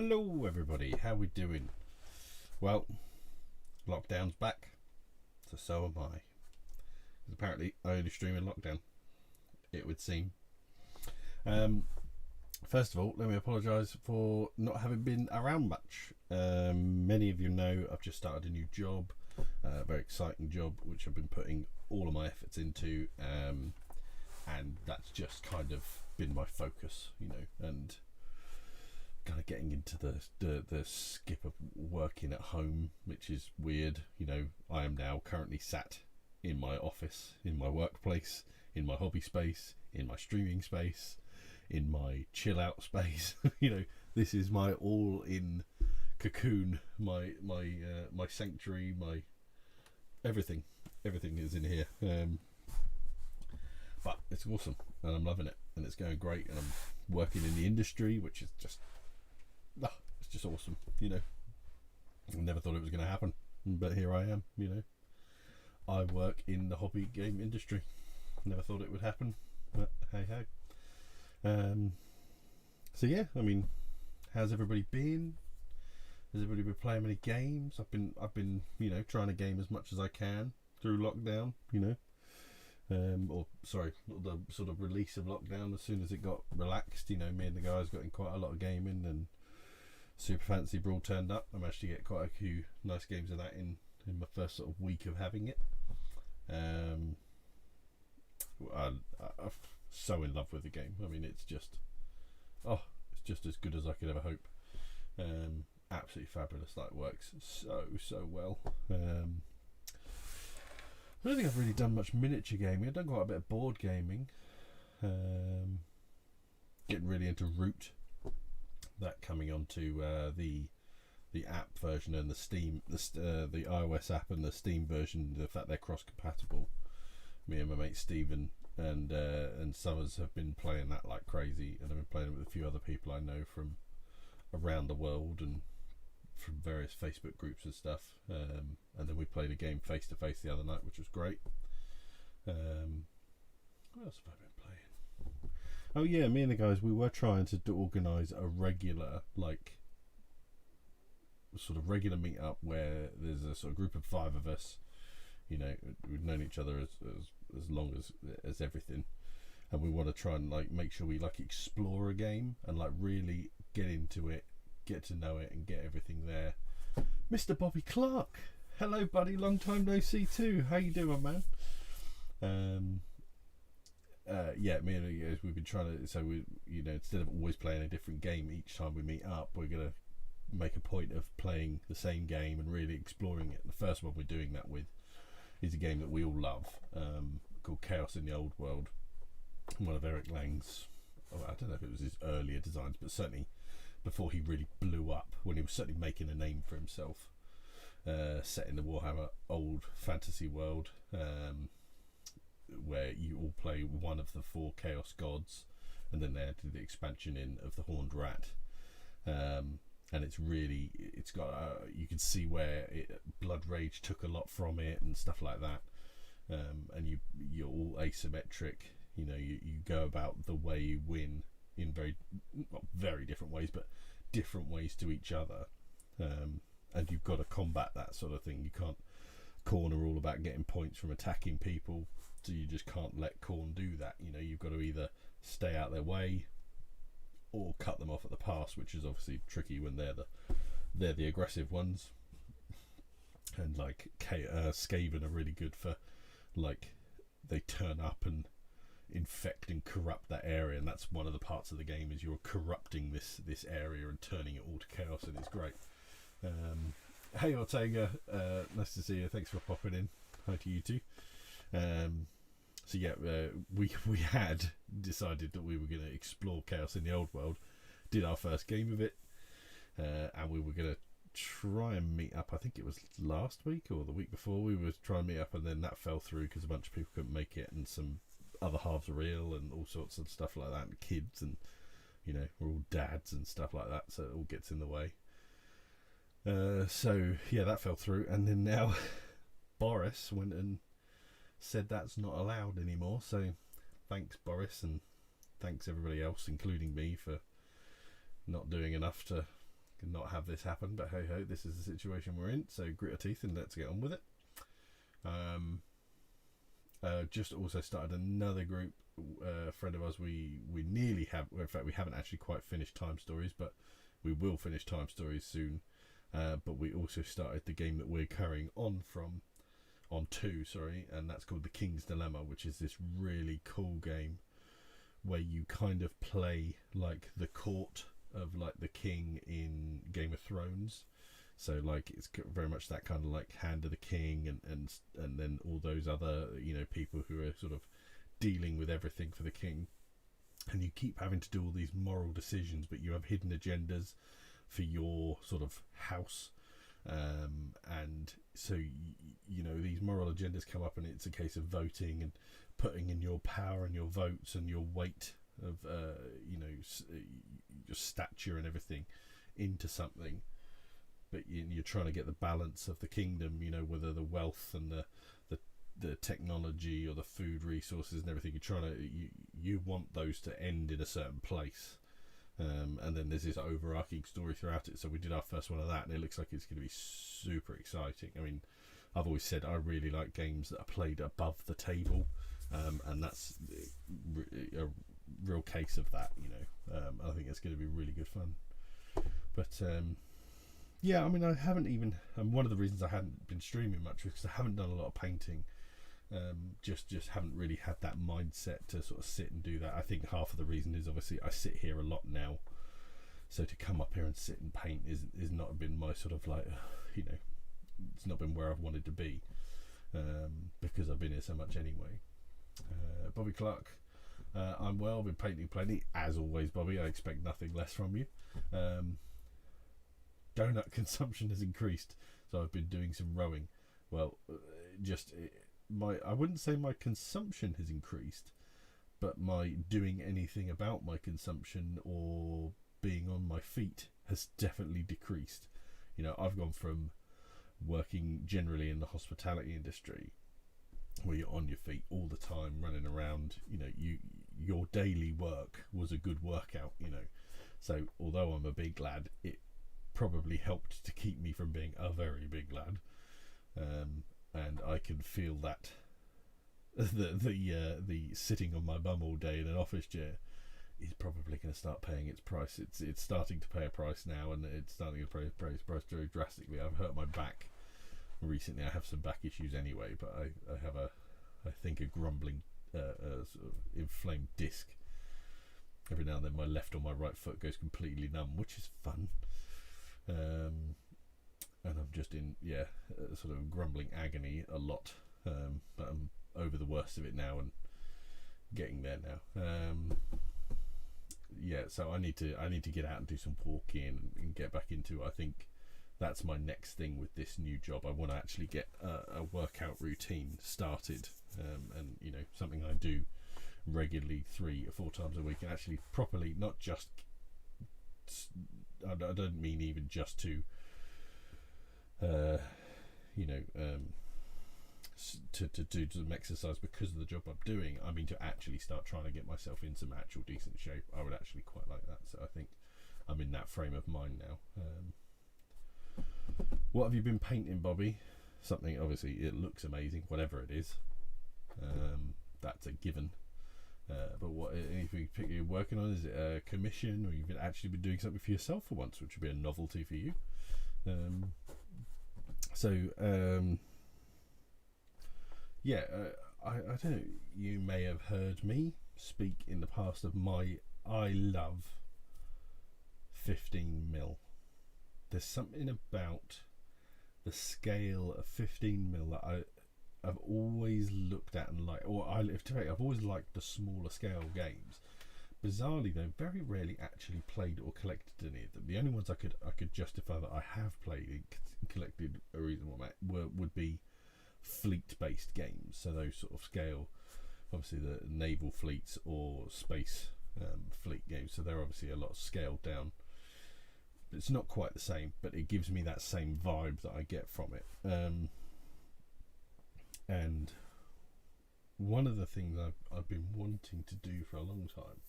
Hello everybody, how we doing? Well, lockdown's back, so am I. Apparently I only stream in lockdown, it would seem. First of all, let me apologise for not having been around much. Many of you know I've just started a new job, a very exciting job which I've been putting all of my efforts into, and that's just kind of been my focus, and kind of getting into the skip of working at home, which is weird. I am now currently sat in my office, in my workplace, in my hobby space, in my streaming space, in my chill out space. This is my all in cocoon, my sanctuary, my everything is in here. But it's awesome and I'm loving it and it's going great, and I'm working in the industry, which is just it's just awesome. I never thought it was going to happen, but here I am. I work in the hobby game industry. Never thought it would happen, but hey ho. So yeah, how's everybody been? Has everybody been playing many games? I've been trying to game as much as I can through lockdown. The sort of release of lockdown. As soon as it got relaxed, me and the guys got in quite a lot of gaming, and Super Fantasy Brawl turned up. I managed to get quite a few nice games of that in my first sort of week of having it. I'm so in love with the game. It's just as good as I could ever hope. Absolutely fabulous. That works so well. I don't think I've really done much miniature gaming. I've done quite a bit of board gaming. Getting really into Root. That coming onto the app version and the Steam, the iOS app and the Steam version. The fact they're cross compatible. Me and my mate Stephen and Summers have been playing that like crazy, and I've been playing it with a few other people I know from around the world and from various Facebook groups and stuff. And then we played a game face to face the other night, which was great. What else have I been playing? Oh yeah, me and the guys, we were trying to organise a regular regular meet up where there's a sort of group of 5 of us. We've known each other as long as everything, and we want to try and make sure we explore a game and really get into it, get to know it, and get everything there. Mr. Bobby Clark, hello buddy, long time no see too. How you doing, man? Me and you guys, we've been trying to. So we, instead of always playing a different game each time we meet up, we're gonna make a point of playing the same game and really exploring it. The first one we're doing that with is a game that we all love, called Chaos in the Old World. One of Eric Lang's, I don't know if it was his earlier designs, but certainly before he really blew up, when he was certainly making a name for himself, set in the Warhammer old fantasy world, where you all play one of the 4 Chaos gods, and then they added the expansion in of the Horned Rat. And it's got you can see where Blood Rage took a lot from it and stuff like that. And you're all asymmetric. You go about the way you win in not very different ways, but different ways to each other. And you've got to combat that sort of thing. You can't. Khorne are all about getting points from attacking people, so you just can't let Khorne do that. You've got to either stay out their way or cut them off at the pass, which is obviously tricky when they're the aggressive ones. And Skaven are really good for they turn up and infect and corrupt that area, and that's one of the parts of the game is you're corrupting this area and turning it all to chaos, and it's great. Hey Ortega, nice to see you. Thanks for popping in. Hi to you too. So yeah, we had decided that we were going to explore Chaos in the Old World, did our first game of it, and we were going to try and meet up. I think it was last week or the week before we were trying to meet up, and then that fell through because a bunch of people couldn't make it, and some other halves are ill and all sorts of stuff like that, and kids, and we're all dads and stuff like that, so it all gets in the way. So yeah, that fell through, and then now Boris went and said that's not allowed anymore. So thanks Boris, and thanks everybody else, including me, for not doing enough to not have this happen, but hey ho, this is the situation we're in, so grit our teeth and let's get on with it. Just also started another group. A friend of ours, we nearly have, in fact we haven't actually quite finished Time Stories, but we will finish Time Stories soon. But we also started the game that we're carrying on to, and that's called The King's Dilemma, which is this really cool game where you kind of play like the court of like the king in Game of Thrones. So like it's very much that kind of like Hand of the King and then all those other, you know, people who are sort of dealing with everything for the king, and you keep having to do all these moral decisions, but you have hidden agendas for your sort of house, and so you know these moral agendas come up, and it's a case of voting and putting in your power and your votes and your weight of you know, your stature and everything into something, but you're trying to get the balance of the kingdom, you know, whether the wealth and the technology or the food resources and everything, you're trying to you want those to end in a certain place. And then there's this overarching story throughout it. So we did our first one of that, and it looks like it's going to be super exciting. I mean, I've always said I really like games that are played above the table, and that's a real case of that, you know. I think it's going to be really good fun. But yeah, I mean, I haven't even, and one of the reasons I hadn't been streaming much was because I haven't done a lot of painting. Just haven't really had that mindset to sort of sit and do that. I think half of the reason is obviously I sit here a lot now, so to come up here and sit and paint is not been my sort of like, you know, it's not been where I've wanted to be, because I've been here so much anyway. Bobby Clark, I'm well, I've been painting plenty as always, Bobby. I expect nothing less from you. Donut consumption has increased, so I've been doing some rowing. Well, I wouldn't say my consumption has increased, but my doing anything about my consumption or being on my feet has definitely decreased. You know, I've gone from working generally in the hospitality industry, where you're on your feet all the time, running around. You know, your daily work was a good workout. You know, so although I'm a big lad, it probably helped to keep me from being a very big lad. And I can feel that the sitting on my bum all day in an office chair is probably going to start paying its price. It's starting to pay a price now, and it's starting to pay its price very drastically. I've hurt my back recently. I have some back issues anyway, but I have I think a grumbling sort of inflamed disc. Every now and then my left or my right foot goes completely numb, which is fun. And I'm just in sort of grumbling agony a lot, but I'm over the worst of it now and getting there now. So I need to get out and do some walking and get back into. I think that's my next thing with this new job. I want to actually get a workout routine started, and you know, something I do regularly 3 or 4 times a week, and actually properly, not just. I don't mean even just to. To do some exercise because of the job I'm doing. I mean, to actually start trying to get myself in some actual decent shape. I would actually quite like that. So I think I'm in that frame of mind now. What have you been painting, Bobby? Something, obviously, it looks amazing, whatever it is. That's a given. But what, anything you're working on? Is it a commission, or you've actually been doing something for yourself for once, which would be a novelty for you? I don't know, you may have heard me speak in the past of I love 15mm. There's something about the scale of 15mm that I've always looked at and liked, I've always liked the smaller scale games. Bizarrely though, very rarely actually played or collected any of them. The only ones I could justify that I have played and collected a reasonable amount would be fleet-based games. So those sort of scale, obviously the naval fleets or space fleet games. So they're obviously a lot scaled down. It's not quite the same, but it gives me that same vibe that I get from it. And one of the things I've been wanting to do for a long time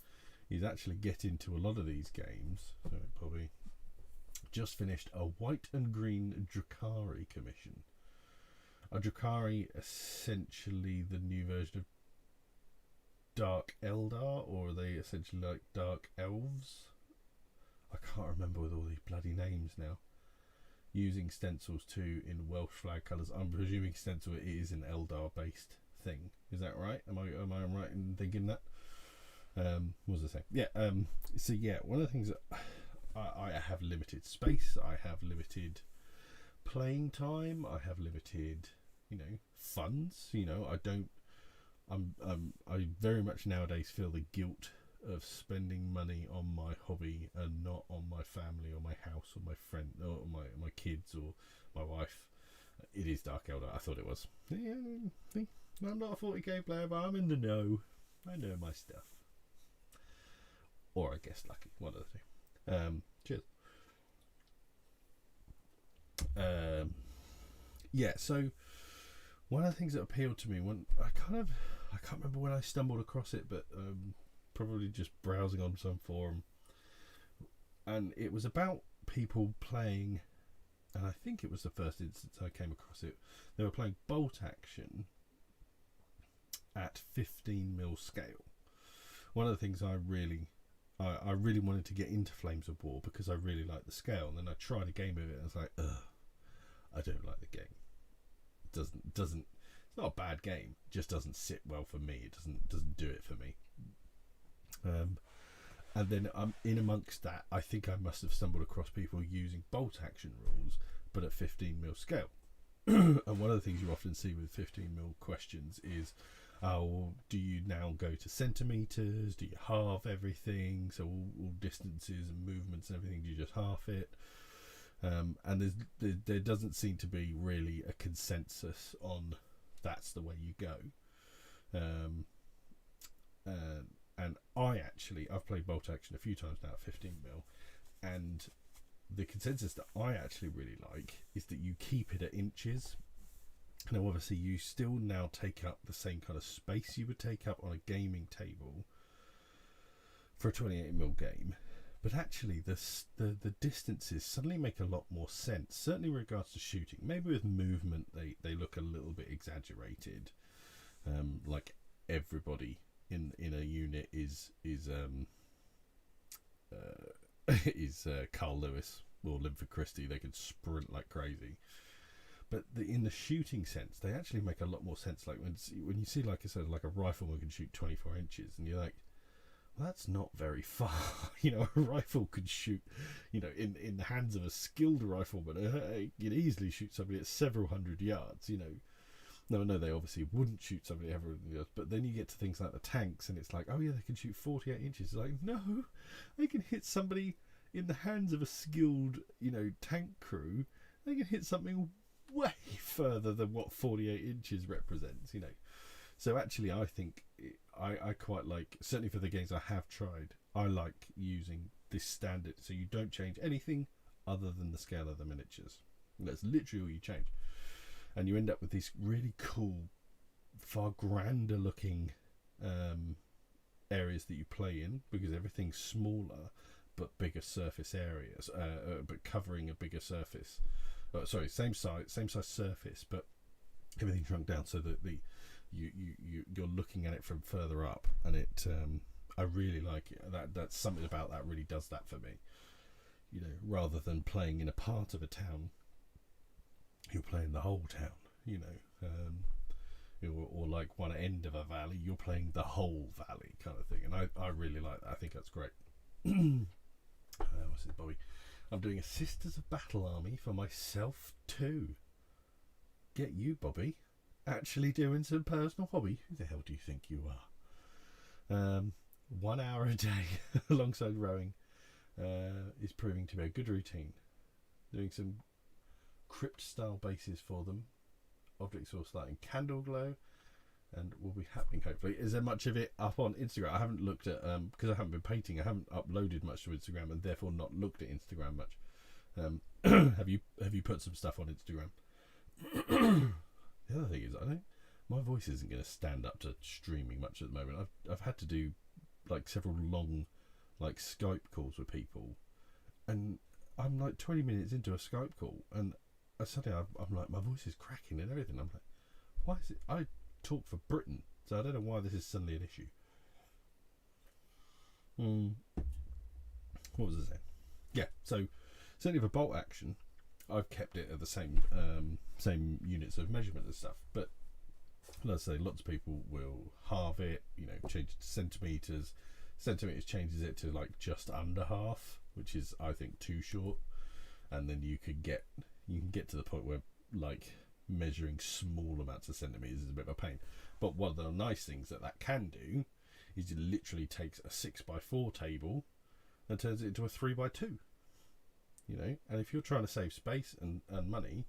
is actually get into a lot of these games. So probably just finished a white and green Drukhari commission. A Drukhari, essentially the new version of Dark Eldar, or are they essentially like Dark Elves? I can't remember with all these bloody names now. Using stencils too in Welsh flag colours. I'm presuming stencil is an Eldar based thing. Is that right? Am I right in thinking that? What was I saying? Yeah. So yeah, one of the things that I have limited space. I have limited playing time. I have limited, funds. I very much nowadays feel the guilt of spending money on my hobby and not on my family or my house or my friend or my kids or my wife. It is Dark Elder. I thought it was. Yeah, I'm not a 40k player, but I'm in the know. I know my stuff. Or I guess lucky. One of the two. Cheers. Yeah, so one of the things that appealed to me when I can't remember when I stumbled across it, but probably just browsing on some forum, and it was about people playing, and I think it was the first instance I came across it. They were playing bolt action at 15mm scale. One of the things I really wanted to get into Flames of War because I really like the scale, and then I tried a game of it and I was like, I don't like the game. It doesn't it's not a bad game, it just doesn't sit well for me. It doesn't do it for me. And then in amongst that, I think I must have stumbled across people using bolt action rules but at 15mm scale. And one of the things you often see with 15mm questions is, do you now go to centimeters? Do you halve everything? So all distances and movements and everything, do you just half it? And there doesn't seem to be really a consensus on that's the way you go. And I've played bolt action a few times now at 15mm, and the consensus that I actually really like is that you keep it at inches. Now obviously you still now take up the same kind of space you would take up on a gaming table for a 28mm game, but actually the distances suddenly make a lot more sense, certainly in regards to shooting. Maybe with movement they look a little bit exaggerated, like everybody in a unit is Carl Lewis or Linford Christie. They can sprint like crazy. But in the shooting sense, they actually make a lot more sense. Like when you see, like I said, like a rifleman can shoot 24 inches, and you're like, well, that's not very far. A rifle could shoot, in the hands of a skilled rifleman, it can easily shoot somebody at several hundred yards. No, they obviously wouldn't shoot somebody ever. But then you get to things like the tanks, and it's like, oh yeah, they can shoot 48 inches. It's like, no, they can hit somebody in the hands of a skilled, tank crew. They can hit something way further than what 48 inches represents. So actually, I think I quite like, certainly for the games I have tried, I like using this standard. So you don't change anything other than the scale of the miniatures. That's literally all you change. And you end up with these really cool, far grander looking areas that you play in, because everything's smaller but bigger surface areas, but covering a bigger surface. Same size surface, but everything shrunk down so that you're looking at it from further up, and it I really like it. That's something about that really does that for me. Rather than playing in a part of a town, you're playing the whole town, or like one end of a valley, you're playing the whole valley kind of thing, and I really like that. I think that's great. What's this, Bobby? I'm doing a Sisters of Battle army for myself too. Get you, Bobby, actually doing some personal hobby. Who the hell do you think you are? 1 hour a day alongside rowing is proving to be a good routine. Doing some crypt style bases for them. Objects will start in candle glow and will be happening hopefully. Is there much of it up on Instagram? I haven't looked at, because I haven't been painting, I haven't uploaded much to Instagram and therefore not looked at Instagram much. Have you put some stuff on Instagram? The other thing is, my voice isn't going to stand up to streaming much at the moment. I've had to do like several long like Skype calls with people, and I'm like 20 minutes into a Skype call, and suddenly I'm like, my voice is cracking and everything. I'm like, why is it? I talk for Britain, so I don't know why this is suddenly an issue. What was I saying? Yeah, so certainly for bolt action, I've kept it at the same units of measurement and stuff. But let's say lots of people will halve it, change it to centimeters. Centimeters changes it to like just under half, which is, I think, too short. And then you can get to the point where like measuring small amounts of centimeters is a bit of a pain. But one of the nice things that can do is it literally takes a 6x4 table and turns it into a 3x2. And if you're trying to save space and money,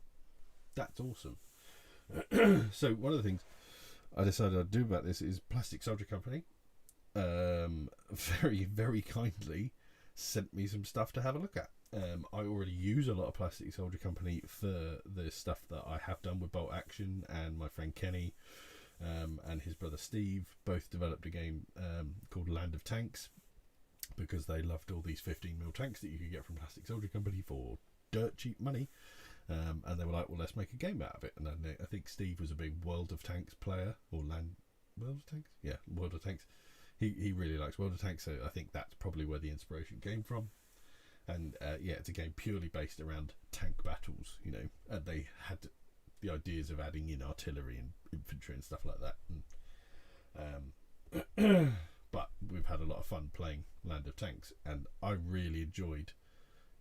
that's awesome. So one of the things I decided I'd do about this is Plastic Soldier Company very, very kindly sent me some stuff to have a look at. I already use a lot of Plastic Soldier Company for the stuff that I have done with Bolt Action, and my friend Kenny and his brother Steve both developed a game called Land of Tanks, because they loved all these 15mm tanks that you could get from Plastic Soldier Company for dirt cheap money. And they were like, well, let's make a game out of it. And then I think Steve was a big World of Tanks player, or World of Tanks? Yeah, World of Tanks. He really likes World of Tanks, so I think that's probably where the inspiration came from. And it's a game purely based around tank battles, and they had the ideas of adding in artillery and infantry and stuff like that. And, but we've had a lot of fun playing Land of Tanks, and I really enjoyed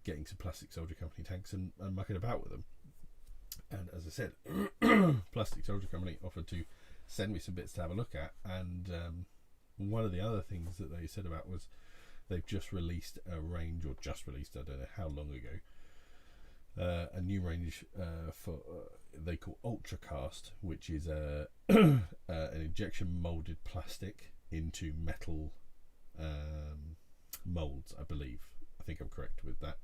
getting some Plastic Soldier Company tanks and mucking about with them. And as I said, Plastic Soldier Company offered to send me some bits to have a look at. And one of the other things that they said about was they've just released a range, or just released, I don't know how long ago, a new range for they call Ultracast, which is an injection molded plastic into metal molds, I believe. I think I'm correct with that.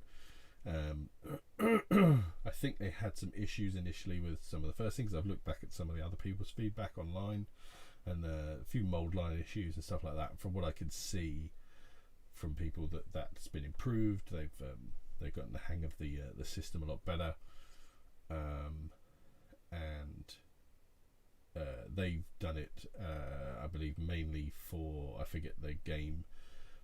I think they had some issues initially with some of the first things. I've looked back at some of the other people's feedback online, and a few mold line issues and stuff like that. From what I can see from people, that's been improved. They've gotten the hang of the system a lot better, and they've done it, I believe, mainly for, I forget the game,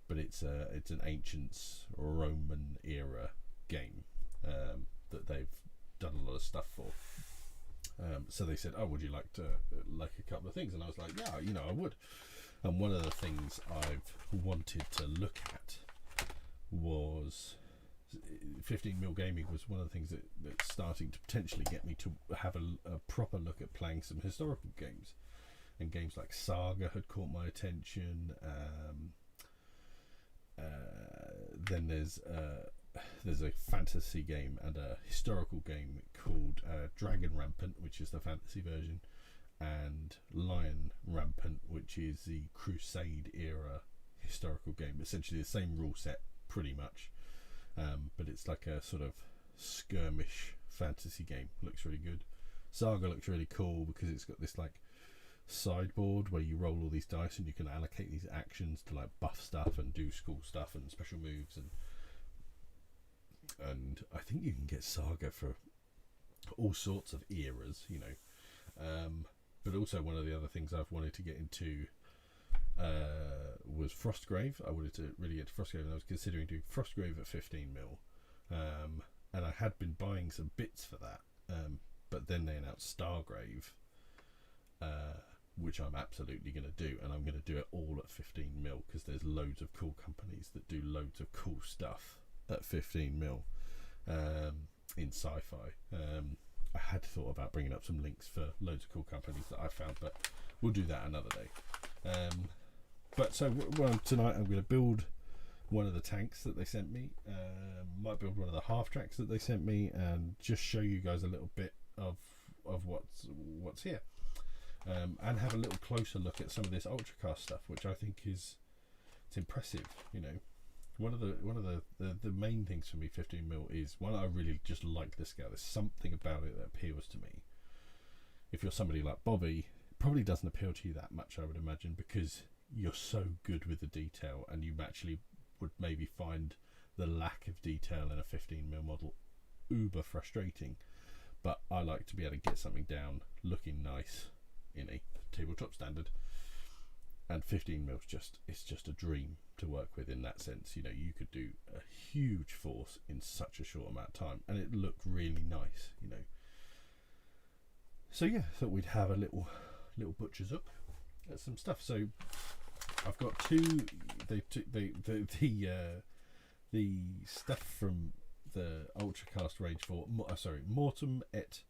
but it's an Ancients Roman era game that they've done a lot of stuff for. So they said, "Oh, would you like a couple of things?" And I was like, "Yeah, I would." And one of the things I've wanted to look at was 15mm gaming. Was one of the things that's starting to potentially get me to have a proper look at playing some historical games. And games like Saga had caught my attention. Then there's a fantasy game and a historical game called Dragon Rampant, which is the fantasy version, and Lion Rampant, which is the Crusade era historical game. Essentially the same rule set, pretty much, but it's like a sort of skirmish fantasy game. Looks really good. Saga looks really cool because it's got this like sideboard where you roll all these dice and you can allocate these actions to like buff stuff and do cool stuff and special moves, and I think you can get Saga for all sorts of eras, but also one of the other things I've wanted to get into was Frostgrave. I wanted to really get to Frostgrave, and I was considering doing Frostgrave at 15mm, and I had been buying some bits for that, but then they announced Stargrave, which I'm absolutely going to do, and I'm going to do it all at 15mm because there's loads of cool companies that do loads of cool stuff at 15mm in sci-fi. I had thought about bringing up some links for loads of cool companies that I found, but we'll do that another day. But so tonight I'm going to build one of the tanks that they sent me, might build one of the half tracks that they sent me, and just show you guys a little bit of what's here. And have a little closer look at some of this Ultracast stuff, which I think it's impressive. One of the main things for me, 15mm, is one, I really just like the scale. There's something about it that appeals to me. If you're somebody like Bobby, it probably doesn't appeal to you that much, I would imagine, because you're so good with the detail, and you actually would maybe find the lack of detail in a 15mm model uber frustrating, but I like to be able to get something down looking nice in a tabletop standard, and 15mm it's just a dream to work with in that sense. You know, you could do a huge force in such a short amount of time and it looked really nice, you know. So yeah, thought we'd have a little butcher's look at some stuff. So I've got the stuff from the Ultracast range for Mortem et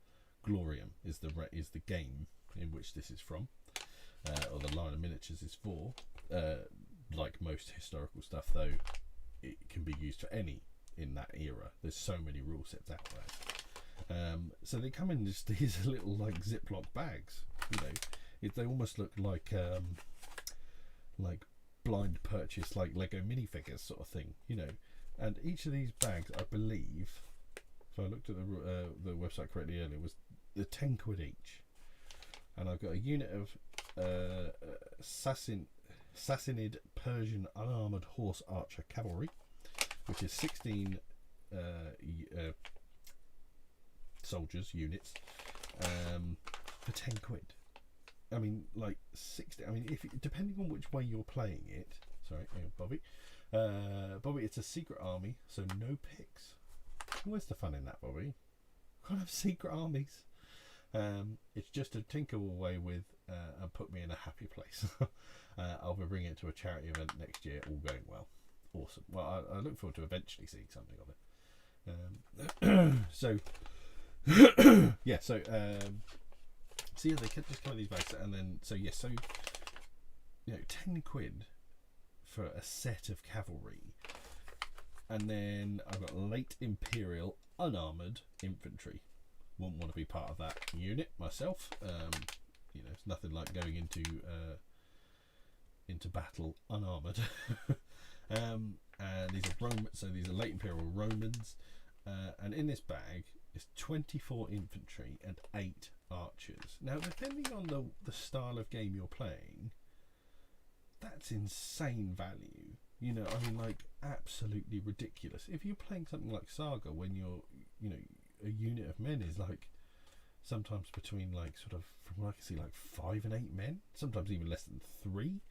Gloriam is the game in which this is from, or the line of miniatures is for. Like most historical stuff, though, it can be used for any in that era. There's so many rule sets out there. So they come in just these little like Ziploc bags. You know, they almost look like blind purchase, like Lego minifigures sort of thing. You know, and each of these bags, I believe, if I looked at the website correctly earlier, was the £10 each. And I've got a unit of Sassanid Persian unarmoured horse archer cavalry, which is 16 soldiers units for £10. I mean, like 60. I mean, if depending on which way you're playing it. Sorry, Bobby. Bobby, it's a secret army, so no picks. Where's the fun in that, Bobby? Can't have secret armies. It's just to tinker away with and put me in a happy place. I'll be bringing it to a charity event next year, all going well. Awesome. Well, I look forward to eventually seeing something of it. So yeah, so yeah, they just come in these bags, and then so you know, £10 for a set of cavalry, and then I've got late Imperial unarmoured infantry. Wouldn't want to be part of that unit myself. You know, it's nothing like going into battle unarmoured. And these are so these are late Imperial Romans, and in this bag is 24 infantry and 8 archers. Now, depending on the style of game you're playing, that's insane value. You know, I mean, like absolutely ridiculous. If you're playing something like Saga, when you know, a unit of men is like sometimes between like sort of, from what I can see, like 5 and 8 men, sometimes even less than 3.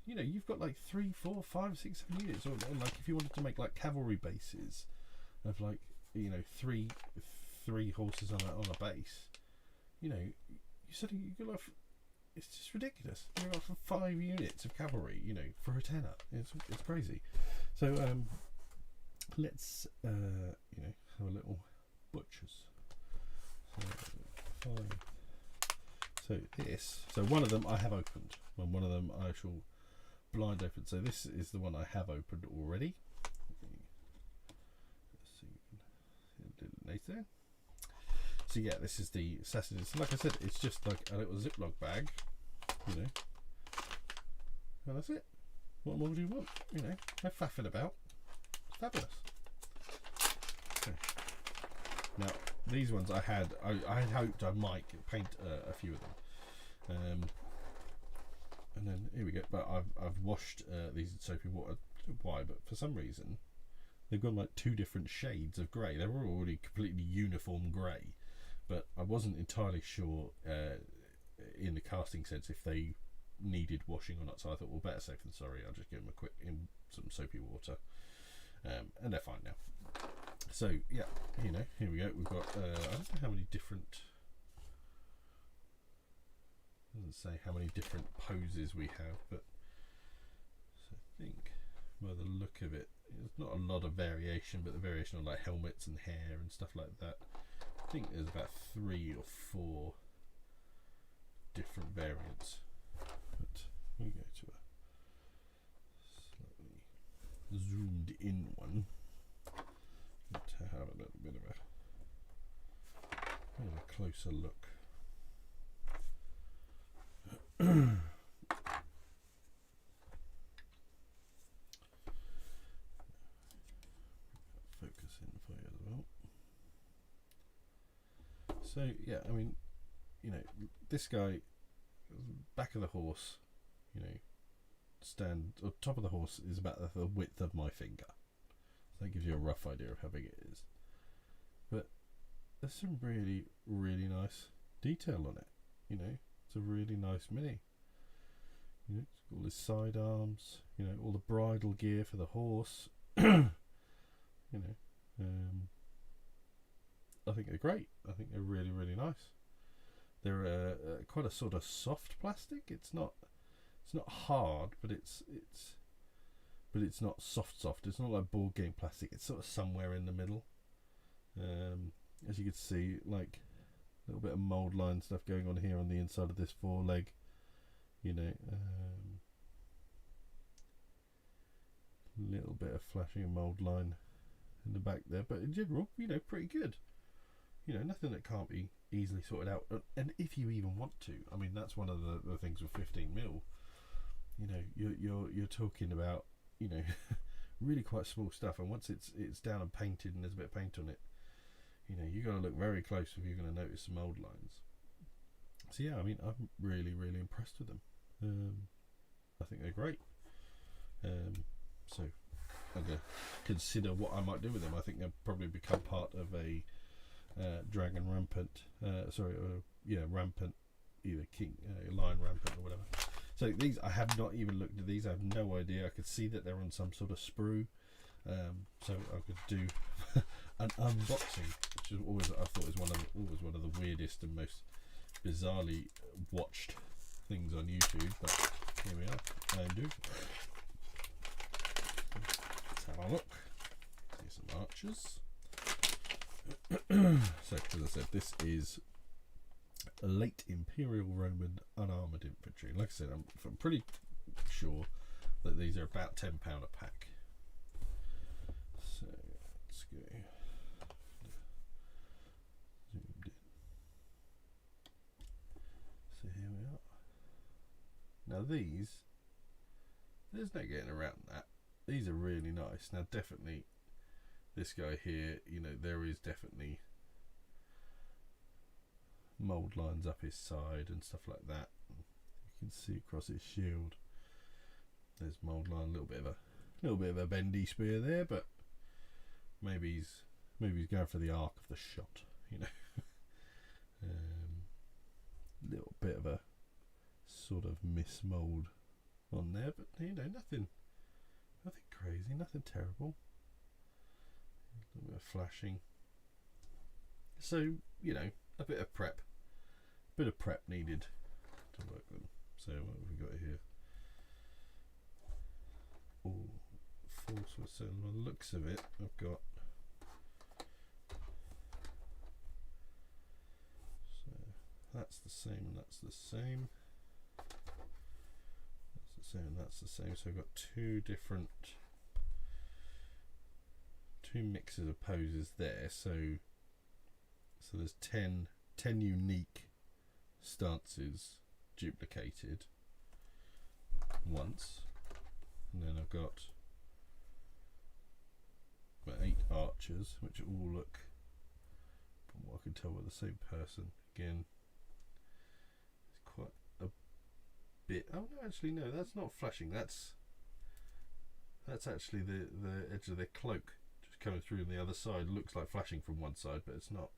You know, you've got like 3, 4, 5, 6, 7 units, or like if you wanted to make like cavalry bases of like, you know, three horses on a base, you know, you could have, it's just ridiculous. You've got 5 units of cavalry, you know, for a tenner. It's crazy. So let's you know, have a little butchers. So one of them I have opened, and one of them I shall blind open. So this is the one I have opened already. Let's see, a little later. So yeah, this is the Assassin's. So like I said, it's just like a little Ziploc bag, you know, and that's it. What more do you want? You know, no faffing about. It's fabulous. Okay. Now these ones I had hoped I might paint a few of them, and then here we go. But I've washed these in soapy water. I don't know why, but for some reason they've got like 2 different shades of grey. They were already completely uniform grey, but I wasn't entirely sure in the casting sense if they needed washing or not. So I thought, well, better safe than sorry. I'll just give them a quick in some soapy water, and they're fine now. So yeah, you know, here we go. We've got I don't know how many different. Doesn't say how many different poses we have, but so I think by the look of it, there's not a lot of variation, but the variation on like helmets and hair and stuff like that. I think there's about 3 or 4 different variants. But we go to a slightly zoomed in one to have a little bit of a closer look. Focus in for you as well. So yeah, I mean, you know, this guy, back of the horse, you know, top of the horse is about the width of my finger. So that gives you a rough idea of how big it is. But there's some really, really nice detail on it. You know, it's a really nice Mini. You know, it's got all his sidearms, you know, all the bridle gear for the horse. You know, I think they're great. I think they're really, really nice. They're quite a sort of soft plastic. It's not hard, but it's not soft. It's not like board game plastic. It's sort of somewhere in the middle. As you can see, like a little bit of mould line stuff going on here on the inside of this foreleg. You know, little bit of flashing mould line in the back there, but in general, you know, pretty good. You know, nothing that can't be easily sorted out. And if you even want to, I mean, that's one of the things with 15mm. You know, you're talking about, you know, really quite small stuff. And once it's down and painted and there's a bit of paint on it, you know, you got to look very close if you're going to notice some mould lines. So yeah, I mean, I'm really, really impressed with them. I think they're great. So I'm going to consider what I might do with them. I think they'll probably become part of a dragon rampant, rampant, either king, lion rampant or whatever. So these, I have not even looked at these. I have no idea. I could see that they're on some sort of sprue. So I could do an unboxing, which is always, I thought, is always one of the weirdest and most bizarrely watched things on YouTube. But here we are. I do. Let's have a look. See some archers. So, as I said, this is a late Imperial Roman unarmoured infantry. Like I said, I'm pretty sure that these are about £10 a pack. So let's go zoomed in. So here we are. Now these, there's no getting around that. These are really nice. Now definitely this guy here, you know, there is definitely mould lines up his side and stuff like that. You can see across his shield there's mould line, a little bit of a bendy spear there, but maybe he's going for the arc of the shot, you know. Little bit of a sort of mismould on there, but you know, nothing crazy, nothing terrible. A little bit of flashing. So, you know, a bit of prep needed to work them. So what have we got here? Oh, force. So by the looks of it, I've got, so that's the same and that's the same. That's the same and that's the same. So I've got two mixes of poses there. So there's 10 unique stances duplicated once, and then I've got about 8 archers, which all look, from what I can tell, we're the same person. Again, it's quite a bit. Oh no, actually no, that's not flashing. That's actually the edge of their cloak just coming through on the other side. Looks like flashing from one side, but it's not.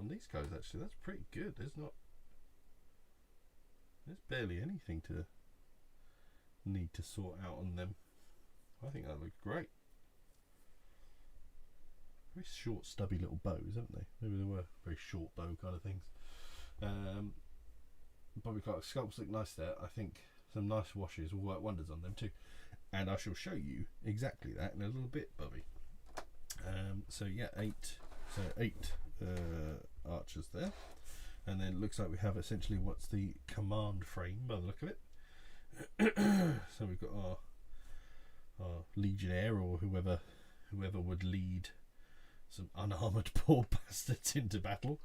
On these guys, actually, that's pretty good. There's barely anything to need to sort out on them. I think that looks great. Very short, stubby little bows, haven't they? Maybe they were very short bow kind of things. Bobby Clark sculpts look nice there. I think some nice washes will work wonders on them too. And I shall show you exactly that in a little bit, Bobby. So yeah, 8 archers there, and then it looks like we have essentially what's the command frame by the look of it. So we've got our legionnaire, or whoever would lead some unarmoured poor bastards into battle.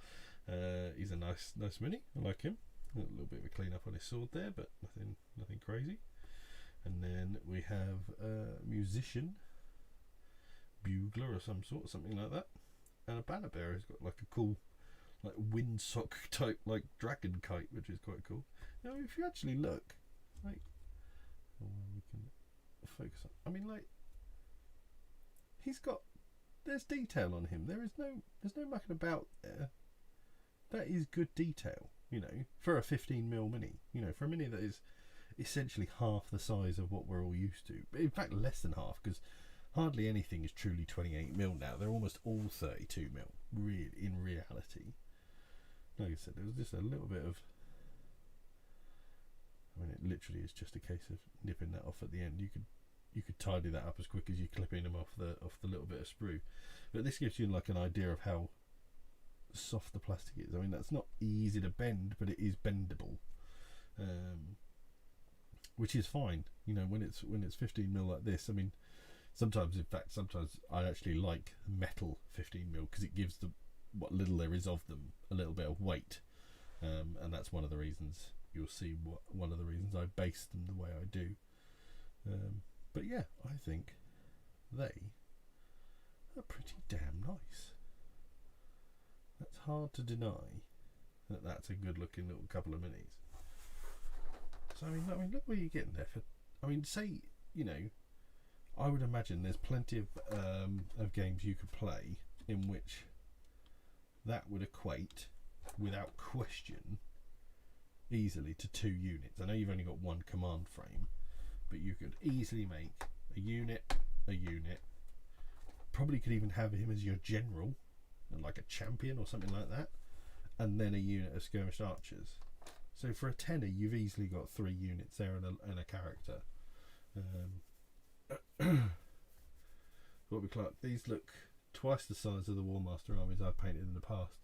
He's a nice Mini. I like him. A little bit of a clean up on his sword there, but nothing crazy. And then we have a musician, bugler or something like that, and a banner bearer who's got like a cool, like windsock type, like dragon kite, which is quite cool. Now, if you actually look, like, we can focus on. I mean, like, there's detail on him. There's no mucking about there. That is good detail, you know, for a 15mm mini. You know, for a mini that is essentially half the size of what we're all used to. In fact, less than half, because hardly anything is truly 28mm now. They're almost all 32mm, really, in reality. Like I said, there was just a little bit of... I mean, it literally is just a case of nipping that off at the end. You could tidy that up as quick as you're clipping them off the little bit of sprue. But this gives you like an idea of how soft the plastic is. I mean, that's not easy to bend, but it is bendable, which is fine. You know, when it's 15mm like this. I mean, sometimes I actually like metal 15mm because it gives what little there is of them a little bit of weight, and that's one of the reasons you'll see one of the reasons I base them the way I do. But yeah, I think they are pretty damn nice. That's hard to deny that that's a good looking little couple of minis. So I mean look where you're getting there for. I mean, say, you know, I would imagine there's plenty of games you could play in which that would equate without question easily to 2 units. I know you've only got one command frame, but you could easily make a unit, probably could even have him as your general and like a champion or something like that, and then a unit of skirmish archers. So for a tenner you've easily got 3 units there and a character. What we like, these look twice the size of the War Master armies I've painted in the past.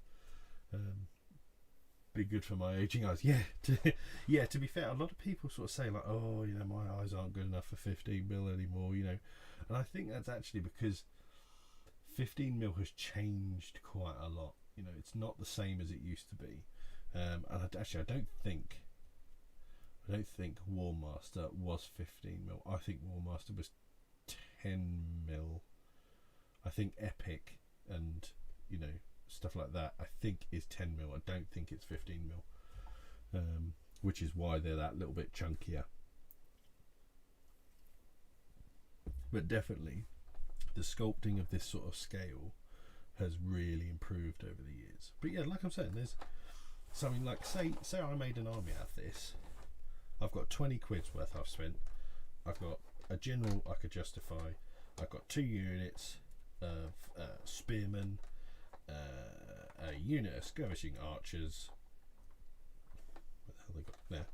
Be good for my aging eyes. To be fair, a lot of people sort of say like, oh, you know, my eyes aren't good enough for 15mm anymore, you know, and I think that's actually because 15mm has changed quite a lot. You know, it's not the same as it used to be, and I don't think War Master was 15mm. I think War Master was 10mm. I think Epic and, you know, stuff like that, I think is 10mm. I don't think it's 15mm, which is why they're that little bit chunkier. But definitely the sculpting of this sort of scale has really improved over the years. But yeah, like I'm saying, there's something like, say I made an army out of this. I've got 20 quid's worth I've spent. I've got a general I could justify. I've got 2 units of spearmen, a unit of skirmishing archers. What the hell they got there?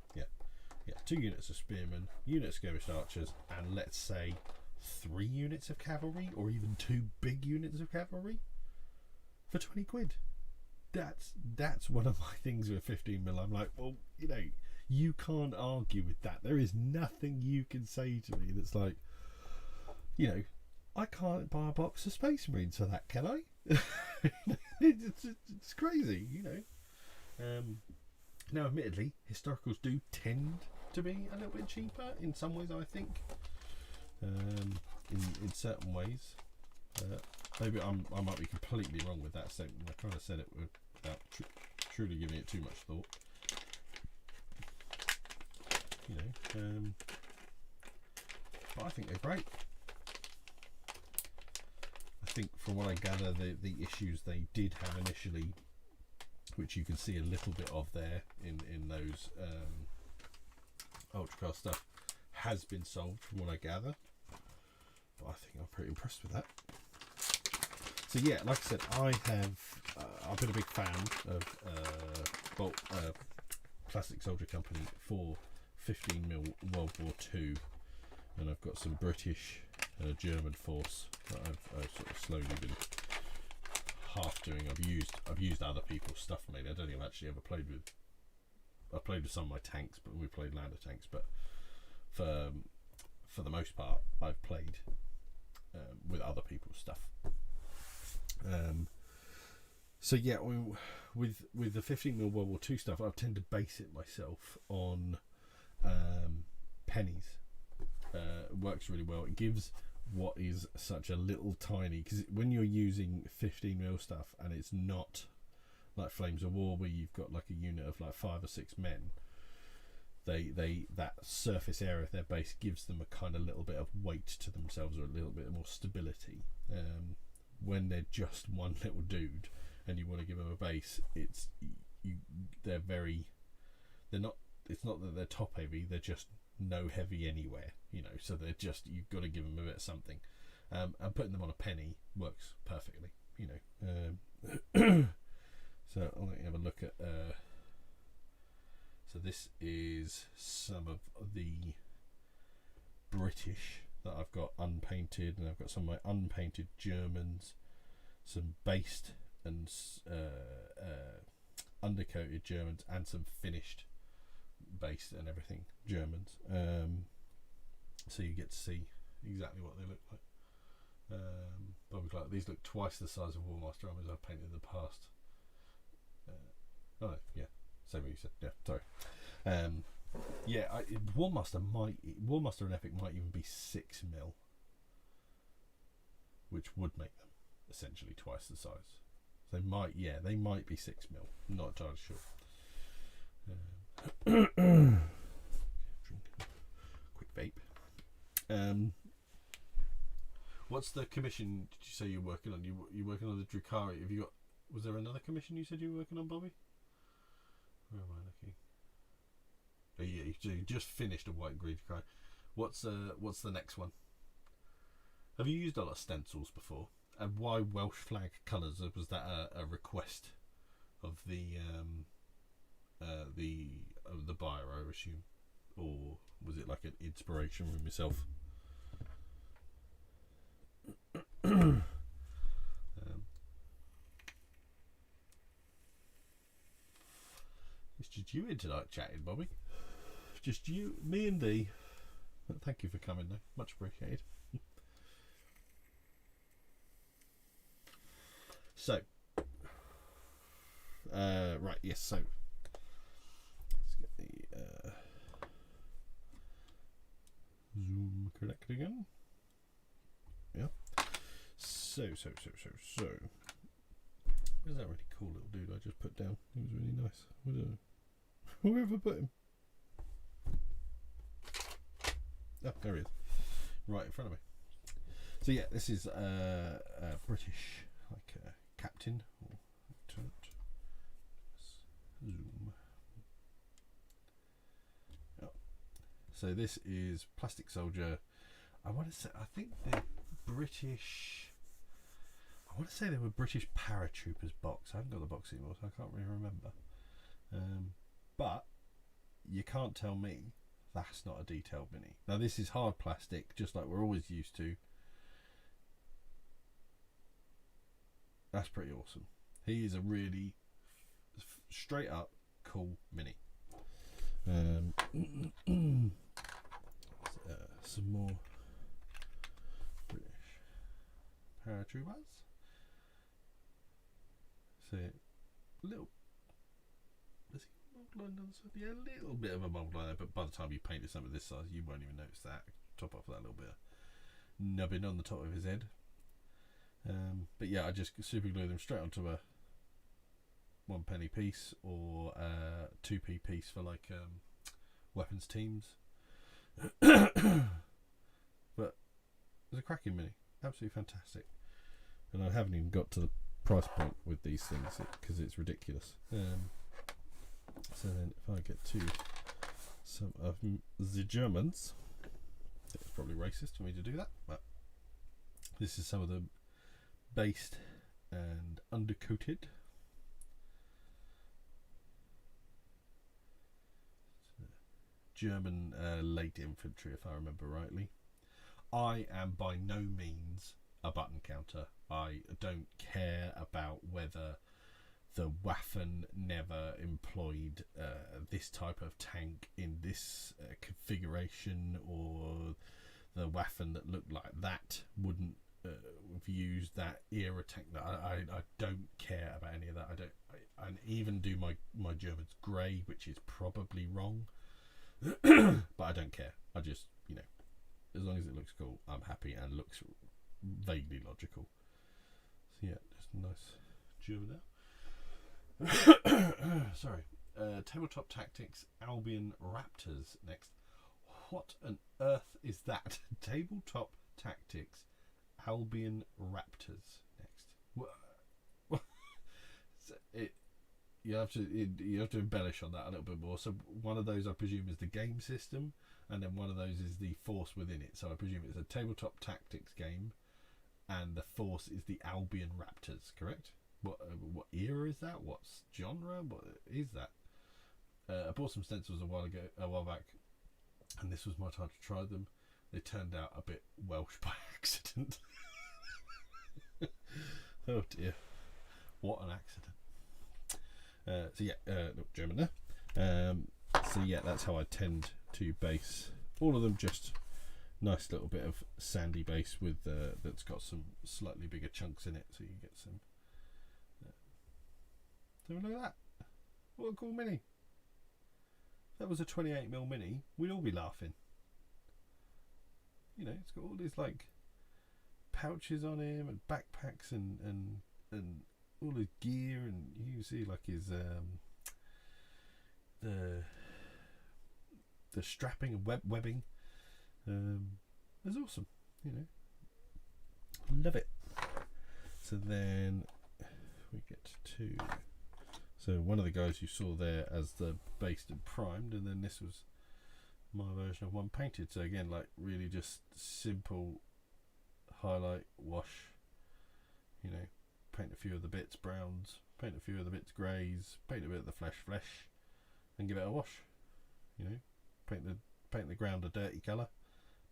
Yeah, 2 units of spearmen, unit of skirmish archers, and let's say 3 units of cavalry, or even 2 big units of cavalry for 20 quid. That's one of my things with 15mm. I'm like, well, you know, you can't argue with that. There is nothing you can say to me that's like, you know, I can't buy a box of Space Marines for that, can I? It's crazy, you know. Now, admittedly, historicals do tend to be a little bit cheaper in some ways, I think. In certain ways, maybe I might be completely wrong with that statement. I kind of said it without truly giving it too much thought. You know, but I think they're great. I think from what I gather, the issues they did have initially, which you can see a little bit of there in those Ultracast stuff, has been solved from what I gather. But I think I'm pretty impressed with that. So yeah, like I said, I've been a big fan of Plastic Soldier Company for 15mm World War II, and I've got some British German force that I've sort of slowly been half doing. I've used other people's stuff mainly. I don't think I've actually ever played with. I've played with some of my tanks, but we played lander tanks. But for the most part, I've played with other people's stuff. So yeah, with the 15mm World War II stuff, I tend to base it myself on pennies. It works really well. It gives what is such a little tiny, because when you're using 15mm stuff and it's not like Flames of War where you've got like a unit of like 5 or 6 men, that surface area of their base gives them a kind of little bit of weight to themselves, or a little bit more stability. When they're just one little dude and you want to give them a base, they're not. It's not that they're top heavy; they're just no heavy anywhere. So they're just, you've got to give them a bit of something. And putting them on a penny works perfectly. So I'll let you have a look at. So this is some of the British that I've got unpainted, and I've got some of my unpainted Germans, some based and undercoated Germans, and some finished based and everything Germans. So you get to see exactly what they look like. These look twice the size of Warmaster armors I've painted in the past. Same what you said. Yeah, sorry. Warmaster and Epic might even be 6mm, which would make them essentially twice the size. They might be 6mm. Not entirely sure. Quick vape. What's the commission? Did you say you're working on? You're working on the Drukhari. Have you got? Was there another commission you said you were working on, Bobby? Where am I looking? Oh, yeah, you just finished a white and green Drukhari. What's the next one? Have you used a lot of stencils before? And why Welsh flag colours? Was that a request of the buyer, I assume, or was it like an inspiration from yourself? It's just you in tonight chatting, Bobby. Just you, me and thee. But thank you for coming though, much appreciated. So right, yes, so let's get the zoom correct again. Yeah. So where's that really cool little dude I just put down? He was really nice. Wherever put him? Oh, there he is. Right in front of me. So yeah, this is a British captain. Zoom. Oh. So this is Plastic Soldier. I think they're British. I want to say they were British Paratroopers box. I haven't got the box anymore, so I can't really remember. But you can't tell me that's not a detailed mini. Now this is hard plastic, just like we're always used to. That's pretty awesome. He is a really straight up cool mini. Some more British Paratroopers. So a little. Is he mould line on the side? Yeah, a little bit of a mould line there, but by the time you painted something this size, you won't even notice that. Top off that little bit of nubbin on the top of his head. But yeah, I just super glue them straight onto a 1p piece or a 2p piece for like weapons teams. But it's a cracking mini, absolutely fantastic. And I haven't even got to the price point with these things because it's ridiculous. So then if I get to some of the Germans, it's probably racist for me to do that, but this is some of them based and undercoated. German late infantry, if I remember rightly. I am by no means a button counter. I don't care about whether the Waffen never employed this type of tank in this configuration, or the Waffen that looked like that wouldn't have used that era tank. I don't care about any of that. I even do my Germans grey, which is probably wrong. But I don't care. I just, as long as it looks cool, I'm happy, and looks vaguely logical. So yeah, just a nice German now. Sorry. Tabletop Tactics Albion Raptors next. What on earth is that? Tabletop Tactics Albion Raptors next. What? You have to embellish on that a little bit more. So one of those, I presume, is the game system, and then one of those is the force within it. So I presume it's a tabletop tactics game, and the force is the Albion Raptors. Correct? What era is that? What genre? What is that? I bought some stencils a while back, and this was my time to try them. They turned out a bit Welsh by accident. Oh dear, what an accident. German there. So yeah, that's how I tend to base all of them. Just nice little bit of sandy base with that's got some slightly bigger chunks in it, so you get some. So look at that! What a cool mini! If that was a 28mm mini, we'd all be laughing. You know, it's got all these like pouches on him and backpacks and all his gear, and you can see like his the strapping and webbing. It's awesome, you know. Love it. So then we get to one of the guys you saw there as the based and primed, and then this was my version of one painted. So again, like really just simple highlight, wash, you know, paint a few of the bits browns, paint a few of the bits greys, paint a bit of the flesh, and give it a wash. You know, paint the ground a dirty colour,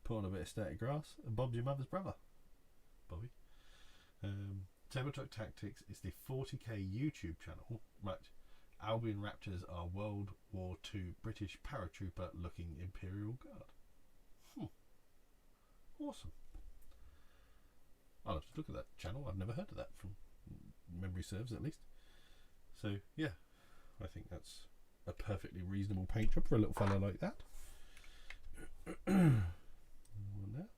put on a bit of sturdy grass, and Bob's your mother's brother, Bobby. Tabletop Tactics is the 40k YouTube channel. Right, Albion Raptors are World War II British paratrooper looking Imperial Guard. Awesome. I'll have to look at that channel. I've never heard of that, from memory serves at least. So yeah, I think that's a perfectly reasonable paint job for a little fella like that. One there.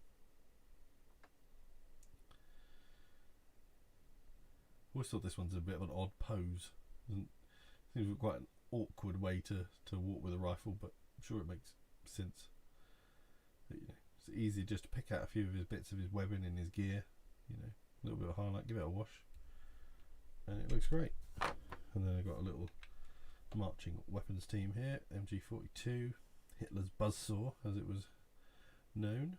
Always thought this one's a bit of an odd pose. Seems quite an awkward way to walk with a rifle, but I'm sure it makes sense. But, you know, it's easy just to pick out a few of his bits of his webbing and his gear. You know, a little bit of highlight, give it a wash, and it looks great. And then I've got a little marching weapons team here. MG42, Hitler's buzzsaw, as it was known,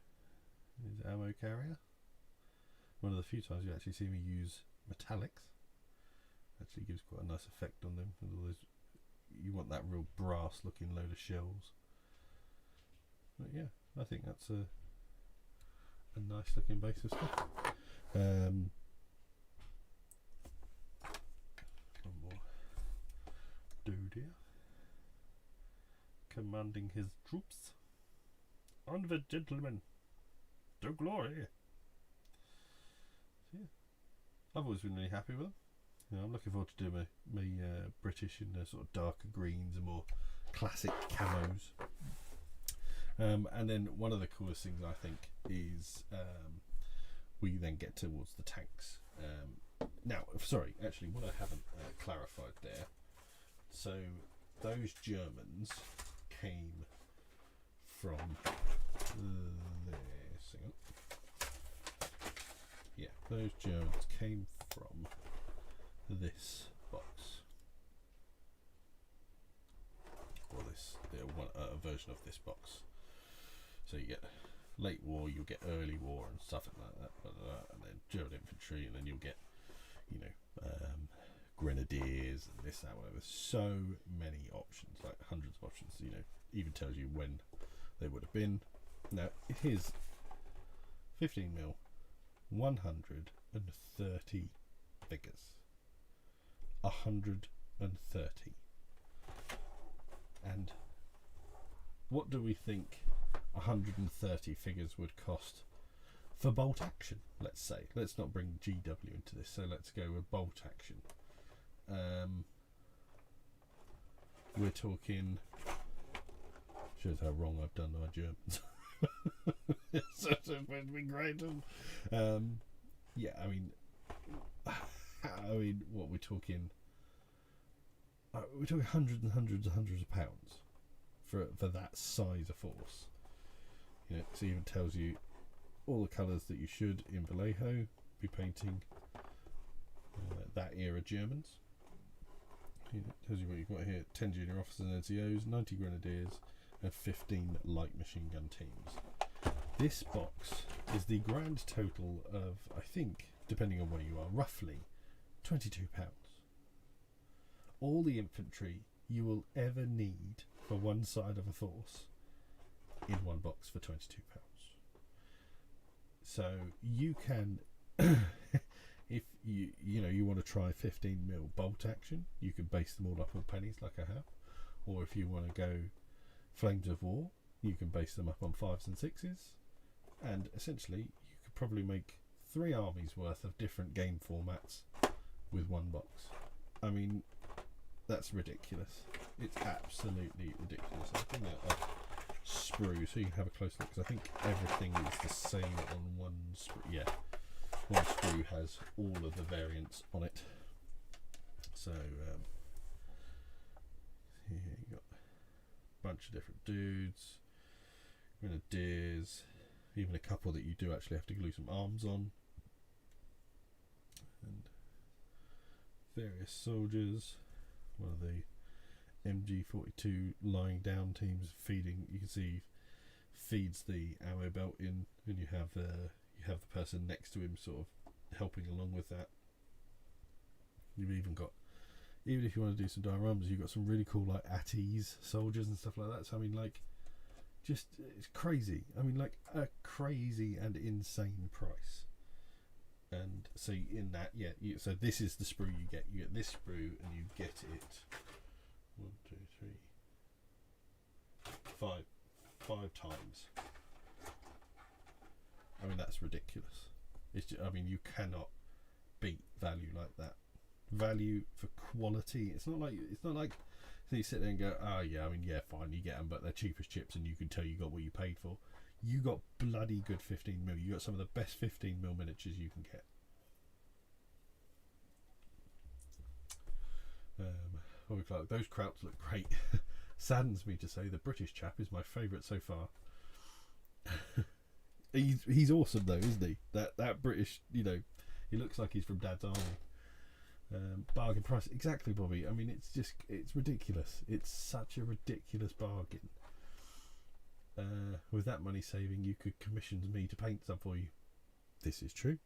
his ammo carrier. One of the few times you actually see me use metallics. Actually gives quite a nice effect on them with all those. You want that real brass looking load of shells. But yeah, I think that's a nice looking base of stuff. One more dude here, commanding his troops. Onward, gentlemen, to glory. So yeah, I've always been really happy with them. You know, I'm looking forward to doing my British in the sort of darker greens and more classic camos. And then one of the coolest things I think is we then get towards the tanks. Now, sorry, actually, what I haven't clarified there. So those Germans came from this. Hang on. Yeah, those Germans came from this box, or this a version of this box. So you get late war, you'll get early war and stuff like that, and then German infantry, and then you'll get, you know, grenadiers and this, that, whatever. So many options, like hundreds of options. You know, even tells you when they would have been. Now here's 15mm, 130 figures. 130. And what do we think 130 figures would cost for bolt action? Let's say, let's not bring GW into this, so let's go with bolt action. We're talking, shows how wrong I've done my Germans. So it's supposed to be great. Yeah, I mean, what we're talking, we're talking hundreds and hundreds and hundreds of pounds for that size of force. You know, it even tells you all the colours that you should in Vallejo be painting that era Germans. You know, it tells you what you've got here: 10 junior officers and NCOs, 90 grenadiers, and 15 light machine gun teams. This box is the grand total of, I think, depending on where you are, roughly £22. All the infantry you will ever need for one side of a force in one box for £22. So you can, if you want to try 15mm bolt action, you can base them all up on pennies like I have, or if you want to go Flames of War, you can base them up on 5s and 6s, and essentially you could probably make 3 armies worth of different game formats with one box. I mean, that's ridiculous. It's absolutely ridiculous. I'll bring that up sprue so you can have a close look, because I think everything is the same on one sprue. Yeah, one sprue has all of the variants on it. So here you got a bunch of different dudes, grenadiers, even a couple that you do actually have to glue some arms on, and various soldiers. One of the MG42 lying down teams feeding, you can see, feeds the ammo belt in, and you have the person next to him sort of helping along with that. You've even got, even if you want to do some dioramas, you've got some really cool like at ease soldiers and stuff like that. So I mean, like, just, it's crazy. I mean, like, a crazy and insane price. And so in that, yeah, so this is the sprue you get. You get this sprue, and you get it 1, 2, 3, 5 times. I mean, that's ridiculous. It's just, I mean, you cannot beat value like that. Value for quality. It's not like so you sit there and go, oh yeah, I mean, yeah, fine, you get them, but they're cheap as chips, and you can tell you got what you paid for. You got bloody good 15mm. You got some of the best 15mm miniatures you can get. Those Krauts look great. Saddens me to say the British chap is my favourite so far. he's awesome though, isn't he? That British, you know, he looks like he's from Dad's army. Bargain price, exactly, Bobby. I mean, it's ridiculous. It's such a ridiculous bargain. With that money saving, you could commission me to paint some for you. This is true.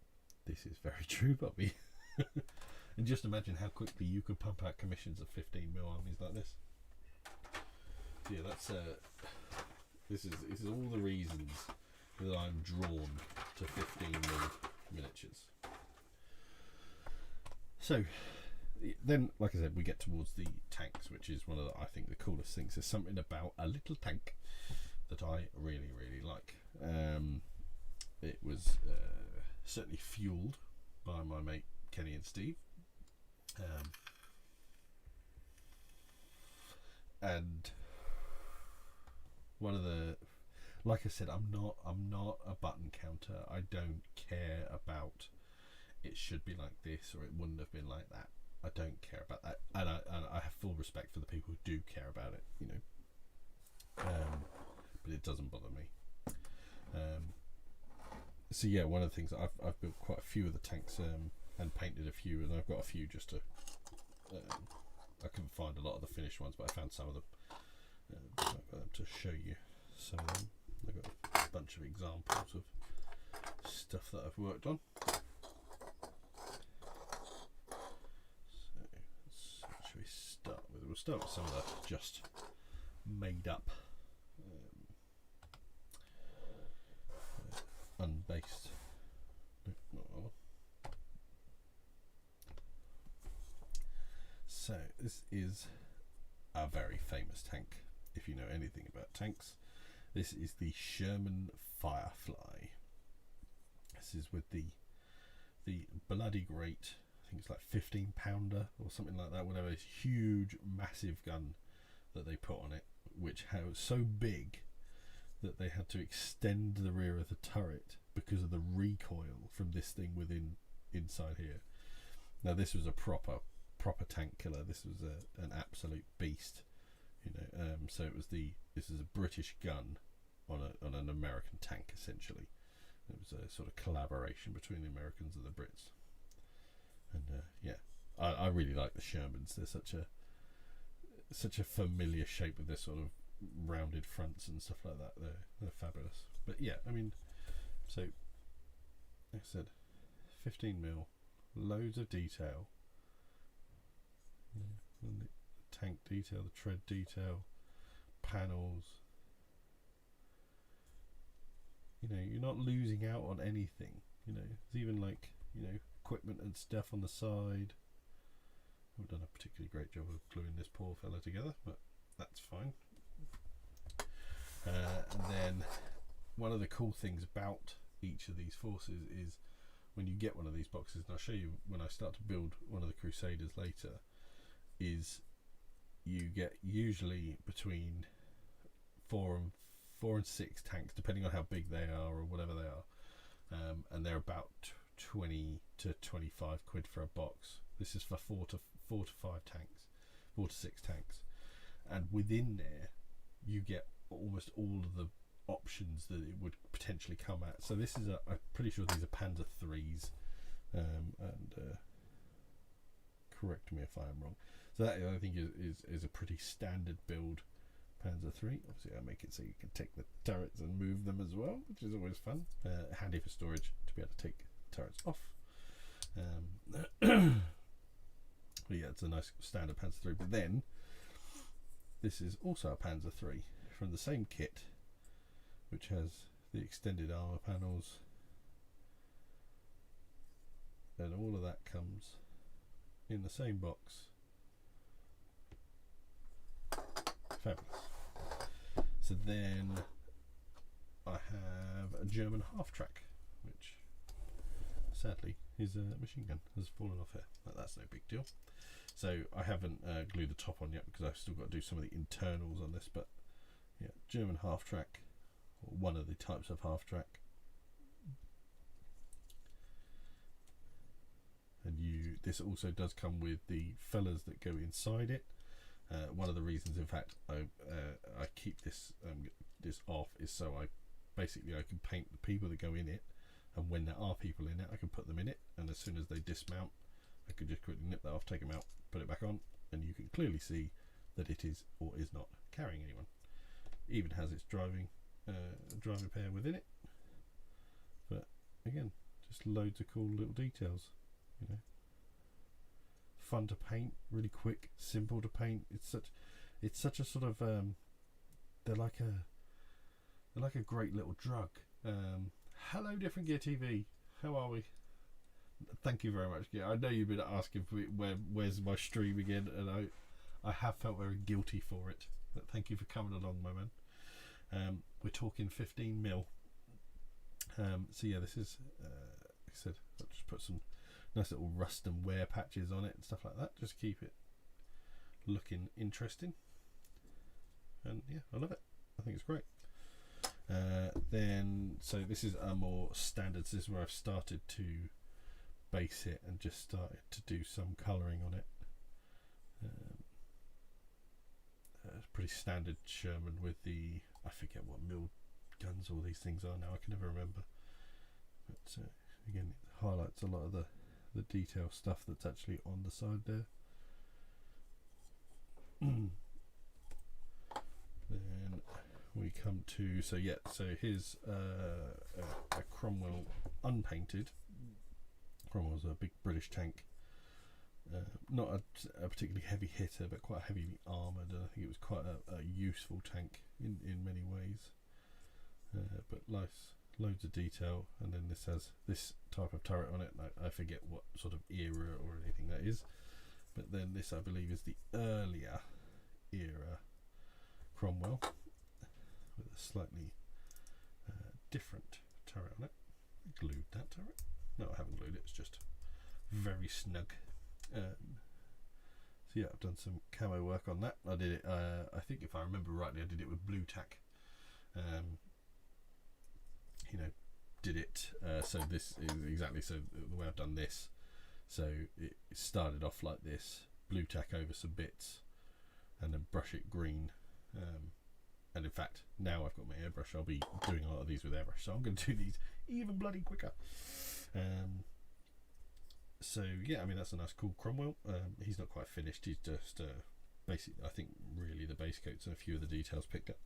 This is very true, Bobby. And just imagine how quickly you could pump out commissions of 15mm armies like this. Yeah, that's this is all the reasons that I'm drawn to 15mm miniatures. So then, like I said, we get towards the tanks, which is one of the, I think, the coolest things. There's something about a little tank that I really, really like. It was certainly fueled by my mate Kenny and Steve, and one of the, like I said, I'm not a button counter. I don't care about it should be like this or it wouldn't have been like that. I don't care about that, and I have full respect for the people who do care about it, you know. But it doesn't bother me. So yeah, one of the things I've built quite a few of the tanks and painted a few, and I've got a few just to. I couldn't find a lot of the finished ones, but I found some of them. I've got them to show you some of them. I've got a bunch of examples of stuff that I've worked on. So what should we start with? We'll start with some of the just made up. Unbased. No, not that one. So this is a very famous tank. If you know anything about tanks, this is the Sherman Firefly. This is with the bloody great, I think it's like 15-pounder or something like that, whatever, this huge massive gun that they put on it, which was so big that they had to extend the rear of the turret because of the recoil from this thing inside here. Now this was a proper proper tank killer. This was an absolute beast, you know. So this is a British gun on an American tank, essentially. It was a sort of collaboration between the Americans and the Brits. And I really like the Shermans. They're such a familiar shape with their sort of rounded fronts and stuff like that. They're fabulous. But yeah, I mean, so like I said, 15mm, loads of detail. And the tank detail, the tread detail, panels. You know, you're not losing out on anything. You know, there's even like, you know, equipment and stuff on the side. I've done a particularly great job of gluing this poor fella together, but that's fine. And then one of the cool things about each of these forces is when you get one of these boxes, and I'll show you when I start to build one of the Crusaders later, is you get usually between 4 and 6 tanks, depending on how big they are or whatever they are, and they're about 20 to 25 quid for a box. This is for 4 to 5 tanks, 4 to 6 tanks, and within there you get almost all of the options that it would potentially come at. So this is I'm pretty sure these are Panzer IIIs, and correct me if I am wrong. So that I think is a pretty standard build Panzer III. Obviously I make it so you can take the turrets and move them as well, which is always fun. Handy for storage to be able to take turrets off. But yeah, it's a nice standard Panzer III. But then this is also a Panzer III from the same kit, which has the extended armour panels, and all of that comes in the same box. Fabulous. So then I have a German half-track, which sadly his machine gun has fallen off here, but that's no big deal. So I haven't glued the top on yet because I've still got to do some of the internals on this, but yeah, German half-track, or one of the types of half-track. And this also does come with the fellas that go inside it. One of the reasons, in fact, I keep this off is so I can paint the people that go in it, and when there are people in it, I can put them in it, and as soon as they dismount, I can just quickly nip that off, take them out, put it back on, and you can clearly see that it is or is not carrying anyone. It even has its driving pair within it. But again, just loads of cool little details, you know. Fun to paint, really quick, simple to paint. It's such a sort of they're like a great little drug. Hello, Different Gear TV. How are we? Thank you very much, Gear. I know you've been asking for me where's my stream again, and I have felt very guilty for it. But thank you for coming along, my man. We're talking 15mm. So yeah, this is like I said, I'll just put some nice little rust and wear patches on it and stuff like that, just to keep it looking interesting. And yeah, I love it. I think it's great. Then, so this is a more standard. This is where I've started to base it and just started to do some colouring on it. It's pretty standard Sherman with the, I forget what milled guns all these things are now, I can never remember. But again, it highlights a lot of the detail stuff that's actually on the side there. Then we come to, so here's a Cromwell unpainted. Cromwell's a big British tank, not a particularly heavy hitter, but quite heavily armoured, and I think it was quite a useful tank in many ways. But nice, loads of detail, and then this has this type of turret on it. I forget what sort of era or anything that is, but then this, I believe, is the earlier era Cromwell with a slightly different turret on it. I glued that turret. No, I haven't glued it. It's just very snug. So yeah, I've done some camo work on that. I did it. I think if I remember rightly, I did it with blue tack. You know, did it. So this is exactly so the way I've done this. So it started off like this, blue tack over some bits and then brush it green. And in fact, now I've got my airbrush, I'll be doing a lot of these with airbrush, so I'm going to do these even bloody quicker. So yeah, I mean, that's a nice cool Cromwell. He's not quite finished, he's just basically, I think, really the base coats and a few of the details picked up.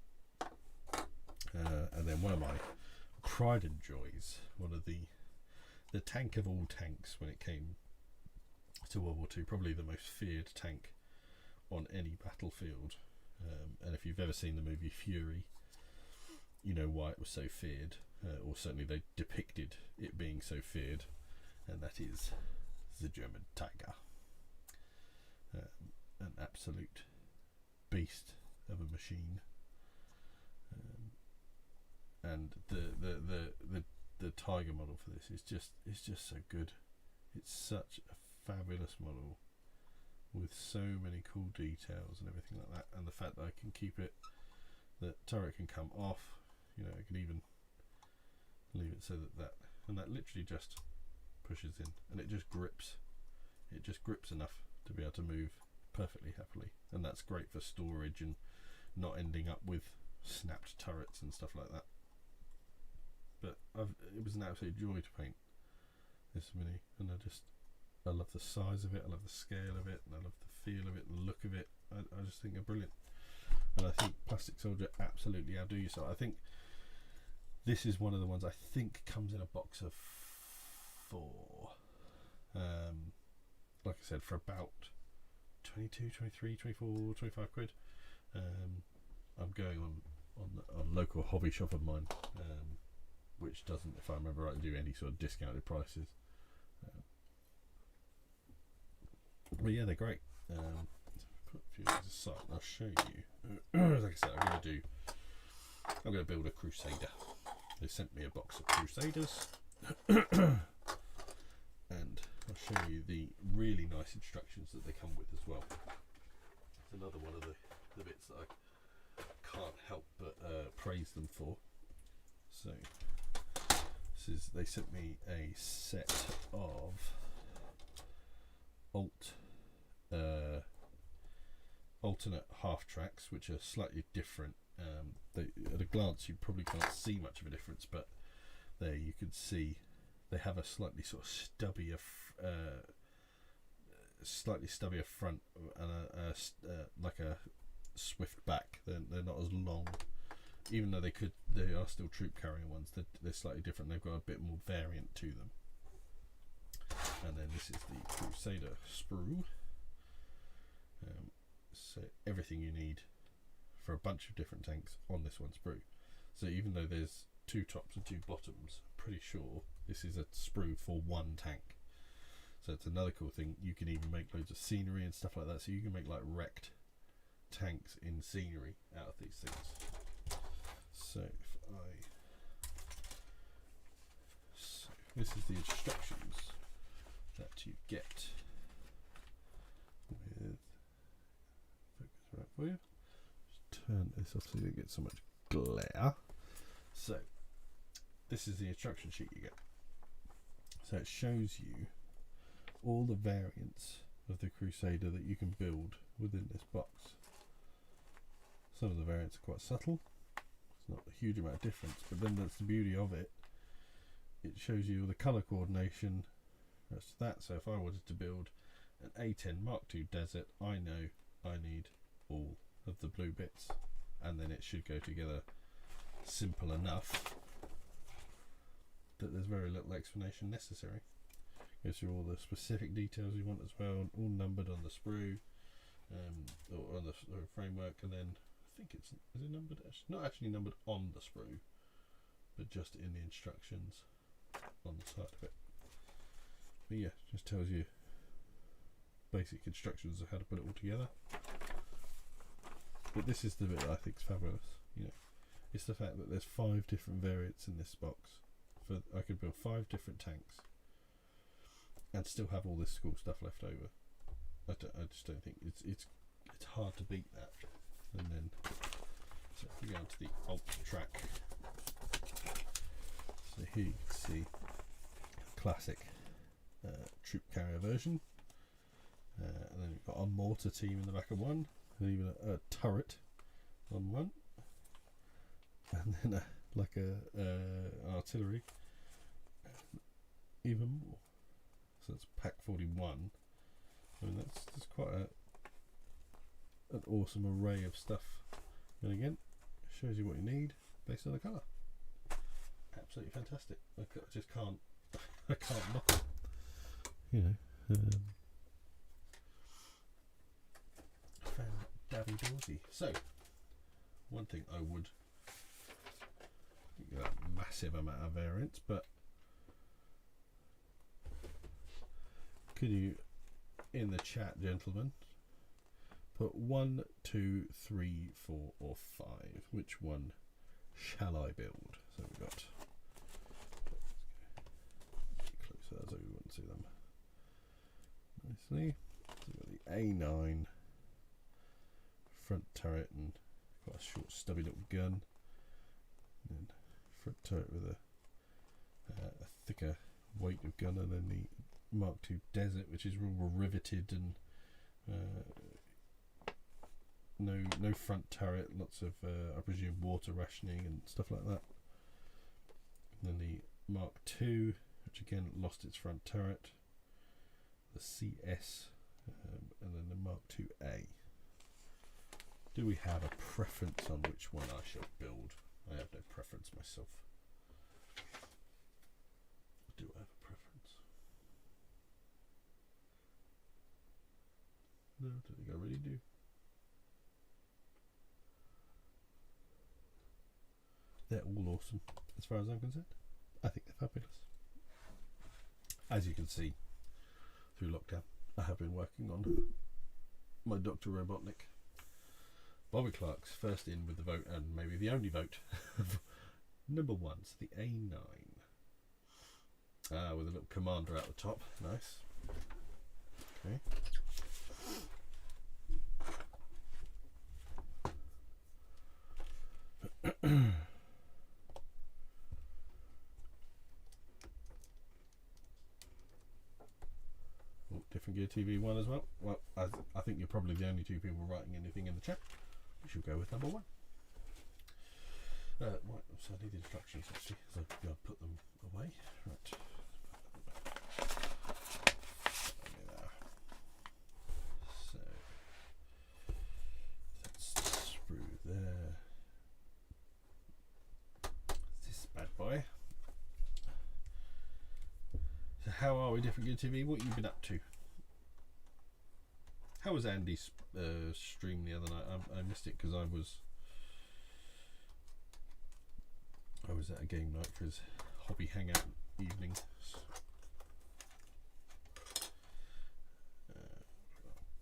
And then one of my pride and joys, one of the tank of all tanks when it came to World War II, probably the most feared tank on any battlefield. And if you've ever seen the movie Fury, you know why it was so feared, or certainly they depicted it being so feared, and that is the German Tiger. An absolute beast of a machine. And the Tiger model for this is just so good. It's such a fabulous model with so many cool details and everything like that, and the fact that I can keep it, the turret can come off, you know, I can even leave it so that literally just pushes in, and it just grips enough to be able to move perfectly happily, and that's great for storage and not ending up with snapped turrets and stuff like that. But it was an absolute joy to paint this Mini, and I love the size of it, I love the scale of it, and I love the feel of it, and the look of it. I just think they're brilliant, and I think Plastic Soldier absolutely outdo yourself. I think this is one of the ones I think comes in a box of 4. Like I said, for about 22, 23, 24, 25 quid. I'm going on local hobby shop of mine, which doesn't, if I remember right, do any sort of discounted prices. But yeah, they're great. Put a few things aside and I'll show you. Like I said, I'm going to build a Crusader. They sent me a box of Crusaders. And I'll show you the really nice instructions that they come with as well. It's another one of the bits that I can't help but praise them for. So they sent me a set of alternate half tracks, which are slightly different. At a glance you probably can't see much of a difference, but there you can see they have a slightly sort of stubbier front and like a swift back. They're not as long, even though they are still troop carrying ones. They're slightly different. They've got a bit more variant to them. And then this is the Crusader sprue. So everything you need for a bunch of different tanks on this one sprue. So even though there's 2 tops and 2 bottoms, I'm pretty sure this is a sprue for one tank. So it's another cool thing. You can even make loads of scenery and stuff like that. So you can make like wrecked tanks in scenery out of these things. So this is the instructions that you get with, focus right for you, just turn this off so you don't get so much glare. So this is the instruction sheet you get. So it shows you all the variants of the Crusader that you can build within this box. Some of the variants are quite subtle, it's not a huge amount of difference, but then that's the beauty of it. It shows you the colour coordination. That's that. So if I wanted to build an A10 Mark II Desert, I know I need all of the blue bits, and then it should go together simple enough that there's very little explanation necessary. Goes through all the specific details you want as well, all numbered on the sprue, or on the framework, and then I think is it numbered? It's not actually numbered on the sprue, but just in the instructions on the side of it. But yeah, just tells you basic instructions of how to put it all together. But this is the bit that I think is fabulous. You know, it's the fact that there's 5 different variants in this box. I could build 5 different tanks and still have all this cool stuff left over. I just don't think it's hard to beat that. And then, so if we go on to the alt track, so here you can see classic troop carrier version. And then we've got a mortar team in the back of one, and even a turret on one, and then artillery, even more. So that's pack 41. I mean, that's quite an awesome array of stuff. And again, shows you what you need based on the colour. Absolutely fantastic. I just can't I can't knock it. You know. Davy-dawsy. So, one thing I would give that massive amount of variants, but could you, in the chat, gentlemen, put 1, 2, 3, 4, or 5? Which one shall I build? So we've got closer so we wouldn't see them nicely. So we've got the A9 front turret and quite a short stubby little gun, and then front turret with a thicker weight of gun, and then the Mark II Desert, which is all riveted and no front turret, lots of I presume water rationing and stuff like that. And then the Mark II, which again lost its front turret, the CS, and then the Mark II-A. Do we have a preference on which one I shall build? I have no preference myself. Do I have a preference? No, I don't think I really do. They're all awesome as far as I'm concerned. I think they're fabulous. As you can see through lockdown, I have been working on my Dr. Robotnik. Bobby Clark's first in with the vote, and maybe the only vote. Number 1, so the A9. With a little commander at the top. Nice. Okay. Different Gear TV 1 as well. Well, I think you're probably the only two people writing anything in the chat. We should go with number 1. Right, so I need the instructions actually, so I've got to put them away. Right. So that's through there. This bad boy. So how are we, Different Gear TV? What have you been up to? How was Andy's stream the other night? I missed it because I was at a game night for his hobby hangout evening.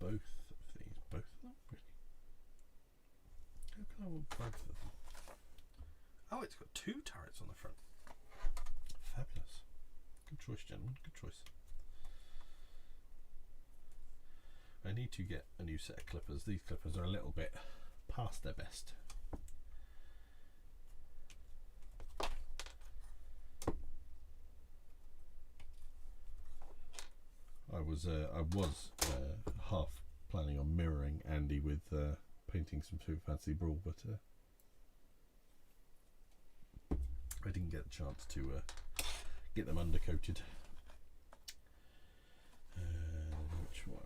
Both of these, both of them, really? How can I want both of them? Oh, it's got 2 turrets on the front. Fabulous. Good choice, gentlemen. Good choice. I need to get a new set of clippers. These clippers are a little bit past their best. I was half planning on mirroring Andy with painting some Super Fantasy Brawl, but I didn't get a chance to get them undercoated. Which one?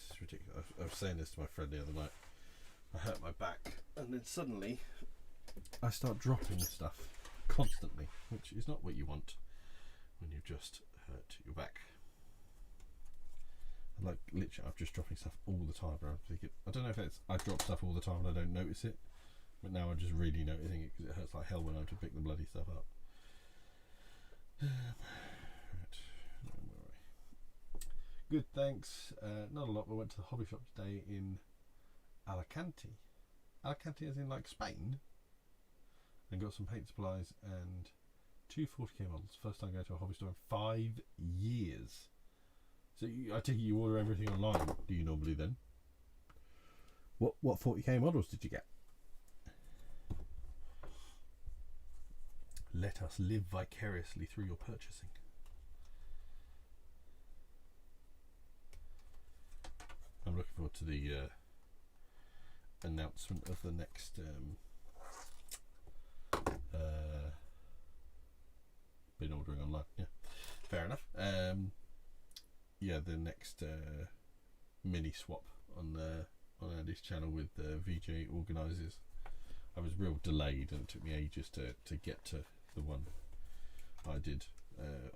It's ridiculous. I was saying this to my friend the other night. I hurt my back, and then suddenly I start dropping stuff constantly, which is not what you want when you've just hurt your back. And like literally, I'm just dropping stuff all the time. But I'm thinking, I don't know if it's I drop stuff all the time and I don't notice it, but now I'm just really noticing it because it hurts like hell when I have to pick the bloody stuff up. Right. Where are we? Good, thanks. Not a lot. We went to the hobby shop today in Alicante. Alicante as in like Spain. And got some paint supplies and 2 40k models. First time going to a hobby store in 5 years. So I take it you order everything online, do you normally then? What 40k models did you get? Let us live vicariously through your purchasing. I'm looking forward to the announcement of the next been ordering online. Yeah, fair enough. Yeah, the next mini swap on Andy's channel with the VJ organisers. I was real delayed and it took me ages to get to the one I did.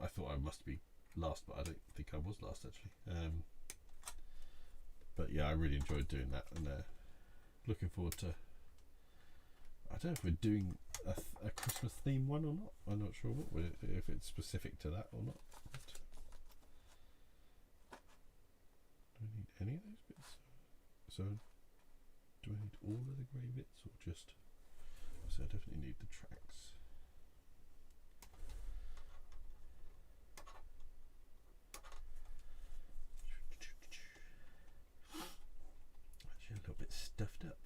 I thought I must be last, but I don't think I was last actually. But yeah, I really enjoyed doing that, and looking forward to. I don't know if we're doing a Christmas theme one or not. I'm not sure if it's specific to that or not. Do I need any of those bits? So, do I need all of the grey bits or just? So I definitely need the tracks. Actually, a little bit stuffed up.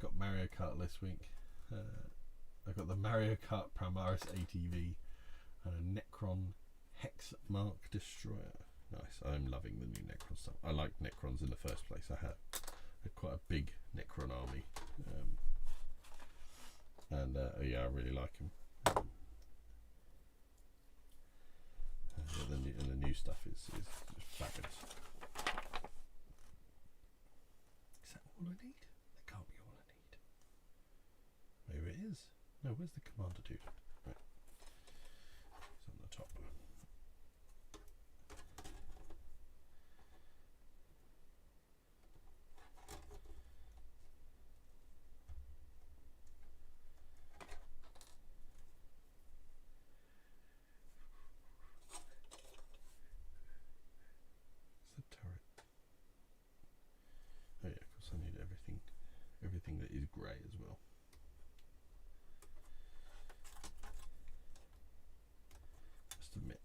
Got Mario Kart this week. I got the Mario Kart Primaris ATV and a Necron Hex Mark Destroyer. Nice. I'm loving the new Necron stuff. I liked Necrons in the first place. I had quite a big Necron army, and yeah, I really like them. And the new stuff is fabulous. Is that all I need? That can't be all I need. Maybe it is. No, where's the commander dude? Right. It's on the top. Oh yeah, of course I need everything that is grey as well. Just admit,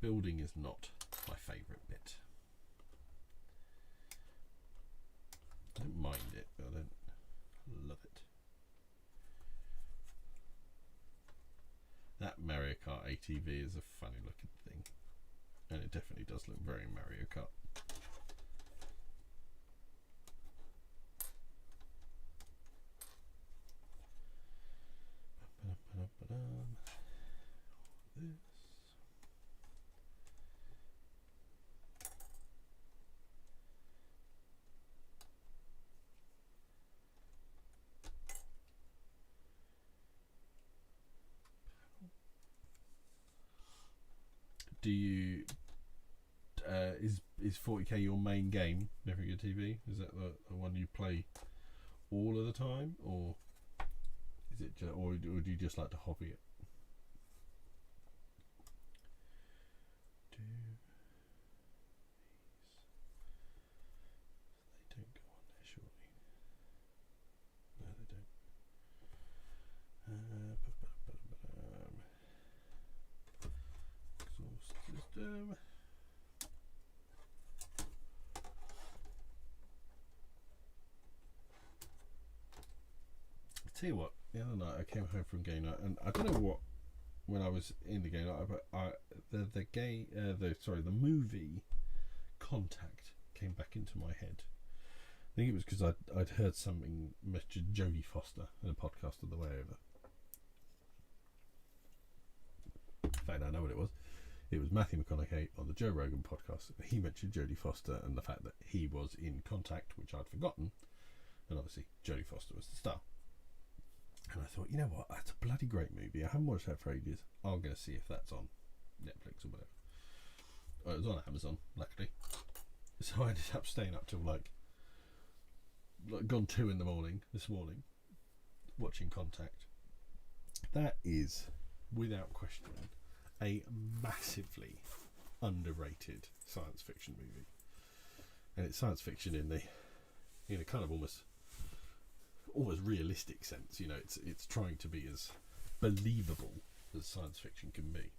building is not my favourite bit. I don't mind it, but I don't love it. That Mario Kart ATV is a funny looking thing, and it definitely does look very Mario Kart. This. Do you is 40k your main game? Never Good TV? Is that the one you play all of the time, or is it or do you just like to hobby it? They don't go on there, surely. No, they don't. Exhaust system. Tell you what, the other night I came home from game night, and I don't know what when I was in the game night, but the movie Contact came back into my head. I think it was because I'd heard something mentioned Jodie Foster in a podcast on the way over. In fact, I know what it was. It was Matthew McConaughey on the Joe Rogan podcast. He mentioned Jodie Foster and the fact that he was in Contact, which I'd forgotten, and obviously Jodie Foster was the star. And I thought, you know what, that's a bloody great movie. I haven't watched that for ages. I'm going to see if that's on Netflix or whatever. Well, it was on Amazon, luckily. So I ended up staying up till like gone 2 in the morning this morning, watching Contact. That is, without question, a massively underrated science fiction movie. And it's science fiction in a kind of almost almost realistic sense. You know, it's trying to be as believable as science fiction can be.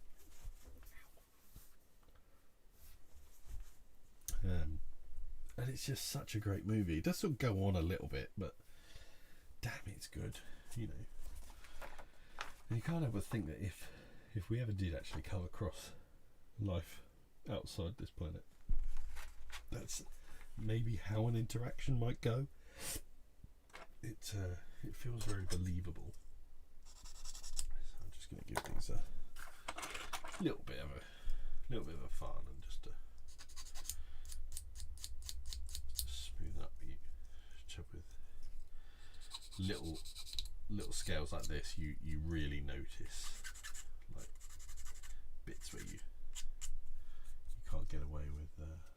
And it's just such a great movie. It does sort of go on a little bit, but damn, it's good. You know, and you can't help but think that if we ever did actually come across life outside this planet, that's maybe how an interaction might go. It feels very believable. So I'm just going to give these a little bit of a fun, and just to smooth up the job with little scales like this. You really notice like bits where you can't get away with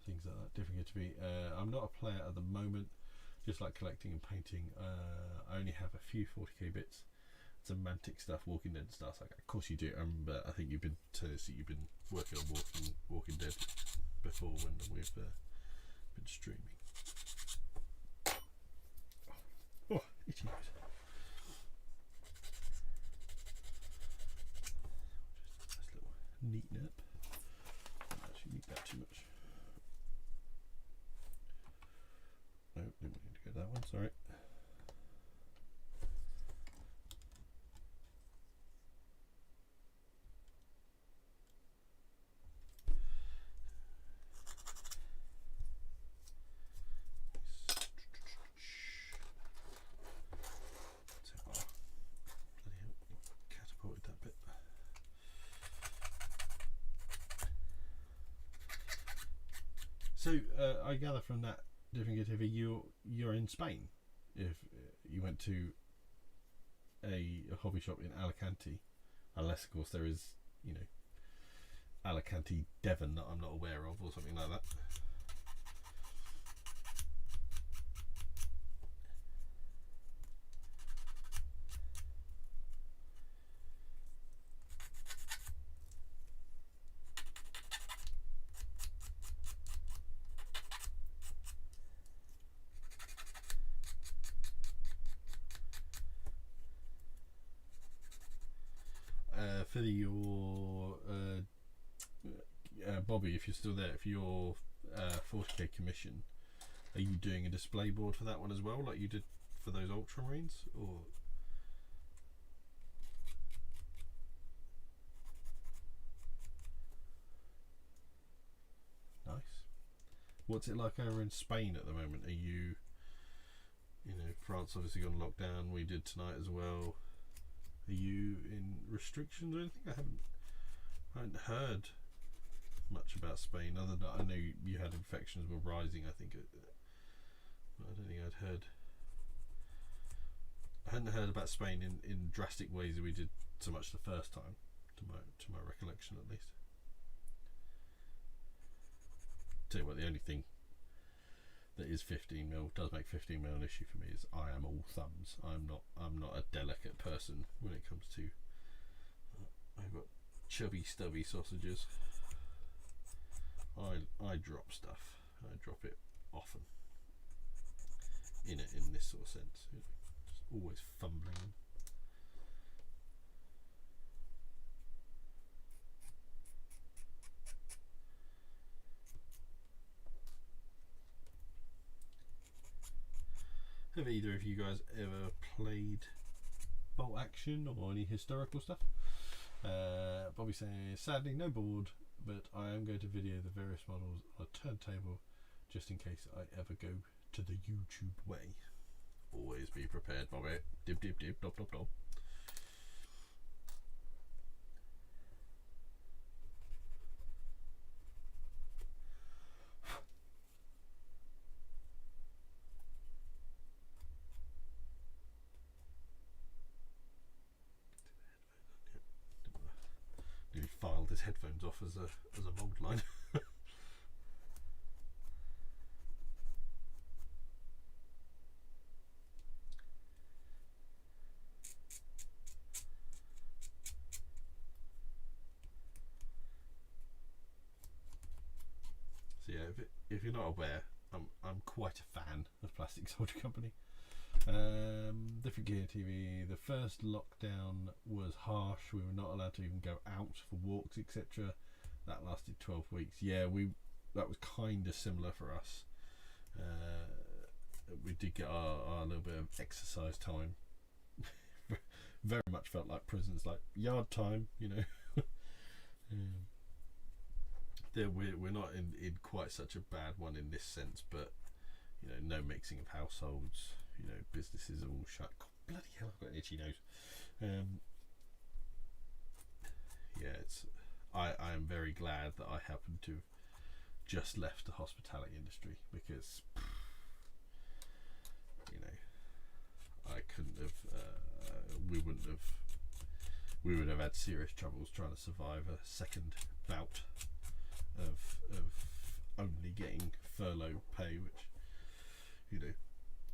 things like that. Difficult to be. I'm not a player at the moment. Just like collecting and painting. I only have a few 40k bits, semantic stuff, Walking Dead stuff. Like, of course you do. I think you've been working on Walking Dead before when we've been streaming. Oh, itchy nose. Just a nice little neaten up. I don't actually need that too much. No, didn't need to go that one, sorry. Catapulted that bit. So I gather from that different TV, you're in Spain. If you went to a hobby shop in Alicante, unless of course there is, you know, Alicante Devon that I'm not aware of, or something like that. For your Bobby, if you're still there, for your 40k commission, are you doing a display board for that one as well, like you did for those Ultramarines, or? Nice. What's it like over in Spain at the moment? Are you know, France obviously got lockdown. We did tonight as well. Are you in restrictions or anything? I haven't heard much about Spain, other than I know you had infections were rising. I think, I don't think I hadn't heard about Spain in drastic ways that we did so much the first time, to my recollection at least. Tell you what, the only thing that is 15mm, does make 15mm an issue for me, is I am all thumbs. I'm not a delicate person when it comes to I've got chubby stubby sausages. I drop stuff. I drop it often in this sort of sense, you know, just always fumbling. Have either of you guys ever played Bolt Action or any historical stuff? Bobby says, sadly no board, but I am going to video the various models on a turntable just in case I ever go to the YouTube way. Always be prepared, Bobby. Dib dib dib, dop dop dop. Nearly filed his headphones off as a mold line. So yeah, if you're not aware, I'm quite a fan of Plastic Soldier Company. Different gear TV. The first lockdown was harsh. We were not allowed to even go out for walks, etc. That lasted 12 weeks. Yeah, that was kind of similar for us. We did get our little bit of exercise time. Very much felt like prisons, like yard time, you know. We're not in quite such a bad one in this sense, but you know, no mixing of households. You know, businesses are all shut. God, bloody hell, I've got an itchy nose. Yeah, I am very glad that I happened to have just left the hospitality industry, because you know, I couldn't have. We would have had serious troubles trying to survive a second bout of only getting furlough pay, which, you know,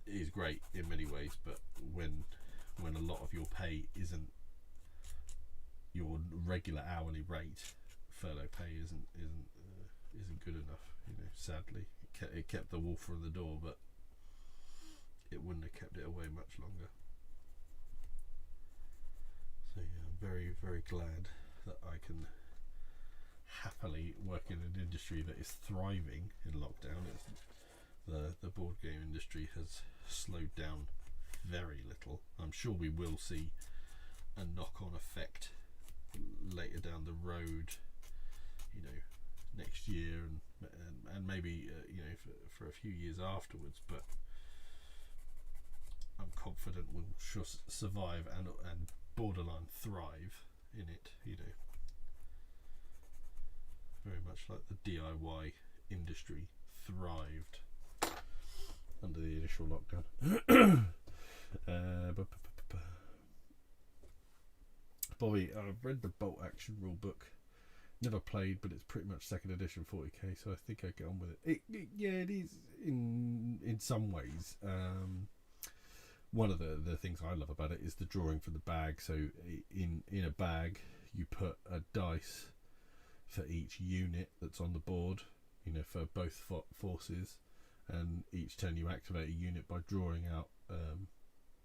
is great in many ways, but when a lot of your pay isn't your regular hourly rate, furlough pay isn't good enough. You know, sadly, it kept the wolf from the door, but it wouldn't have kept it away much longer. So yeah, I'm very, very glad that I can happily work in an industry that is thriving in lockdown. The board game industry has slowed down very little. I'm sure we will see a knock-on effect later down the road, you know, next year and maybe you know, for a few years afterwards, but I'm confident we'll survive and borderline thrive in it, you know. Very much like the DIY industry thrived under the initial lockdown. Bobby, I've read the Bolt Action rulebook. Never played, but it's pretty much second edition 40k, so I think I'd get on with it. Yeah, it is in some ways. One of the things I love about it is the drawing from the bag. So in a bag, you put a dice for each unit that's on the board, you know, for both forces, and each turn you activate a unit by drawing out,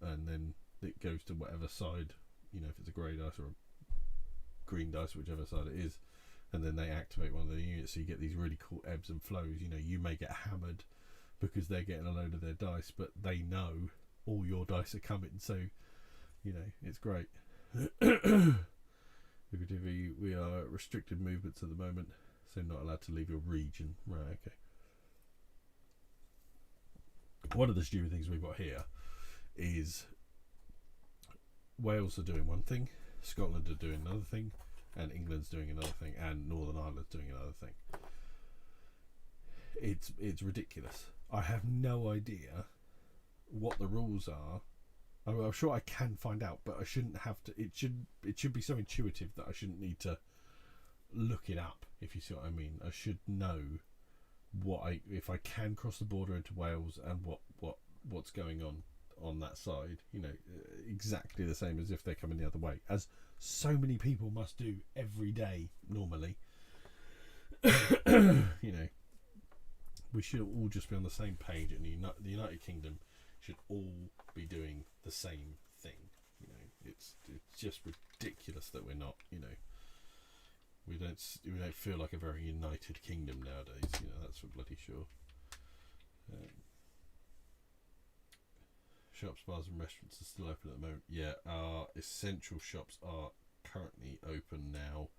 and then it goes to whatever side, you know, if it's a grey dice or a green dice, whichever side it is, and then they activate one of the units. So you get these really cool ebbs and flows. You know, you may get hammered because they're getting a load of their dice, but they know all your dice are coming, so you know, it's great. We are restricted movements at the moment, so not allowed to leave your region. Right, okay. One of the stupid things we've got here is Wales are doing one thing, Scotland are doing another thing, and England's doing another thing, and Northern Ireland's doing another thing. It's ridiculous. I have no idea what the rules are. I'm sure I can find out, but I shouldn't have to. It should be so intuitive that I shouldn't need to look it up, if you see what I mean. I should know if I can cross the border into Wales, and what's going on that side, you know, exactly the same as if they're coming the other way, as so many people must do every day normally. You know, we should all just be on the same page, and the United Kingdom should all be doing the same thing. You know, it's just ridiculous that we're not. You know, we don't feel like a very united kingdom nowadays. You know, that's for bloody sure. Shops, bars and restaurants are still open at the moment. Yeah, our essential shops are currently open now.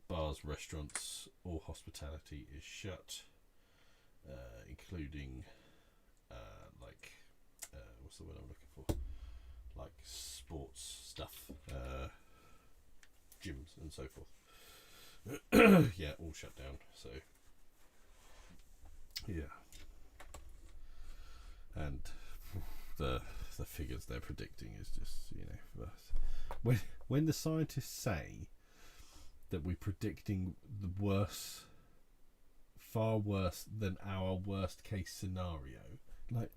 Bars, restaurants, all hospitality is shut, including what's the word I'm looking for? Like sports stuff, gyms and so forth. Yeah, all shut down. So yeah, and the figures they're predicting is just, you know, when the scientists say that we're predicting the worst, far worse than our worst case scenario, like,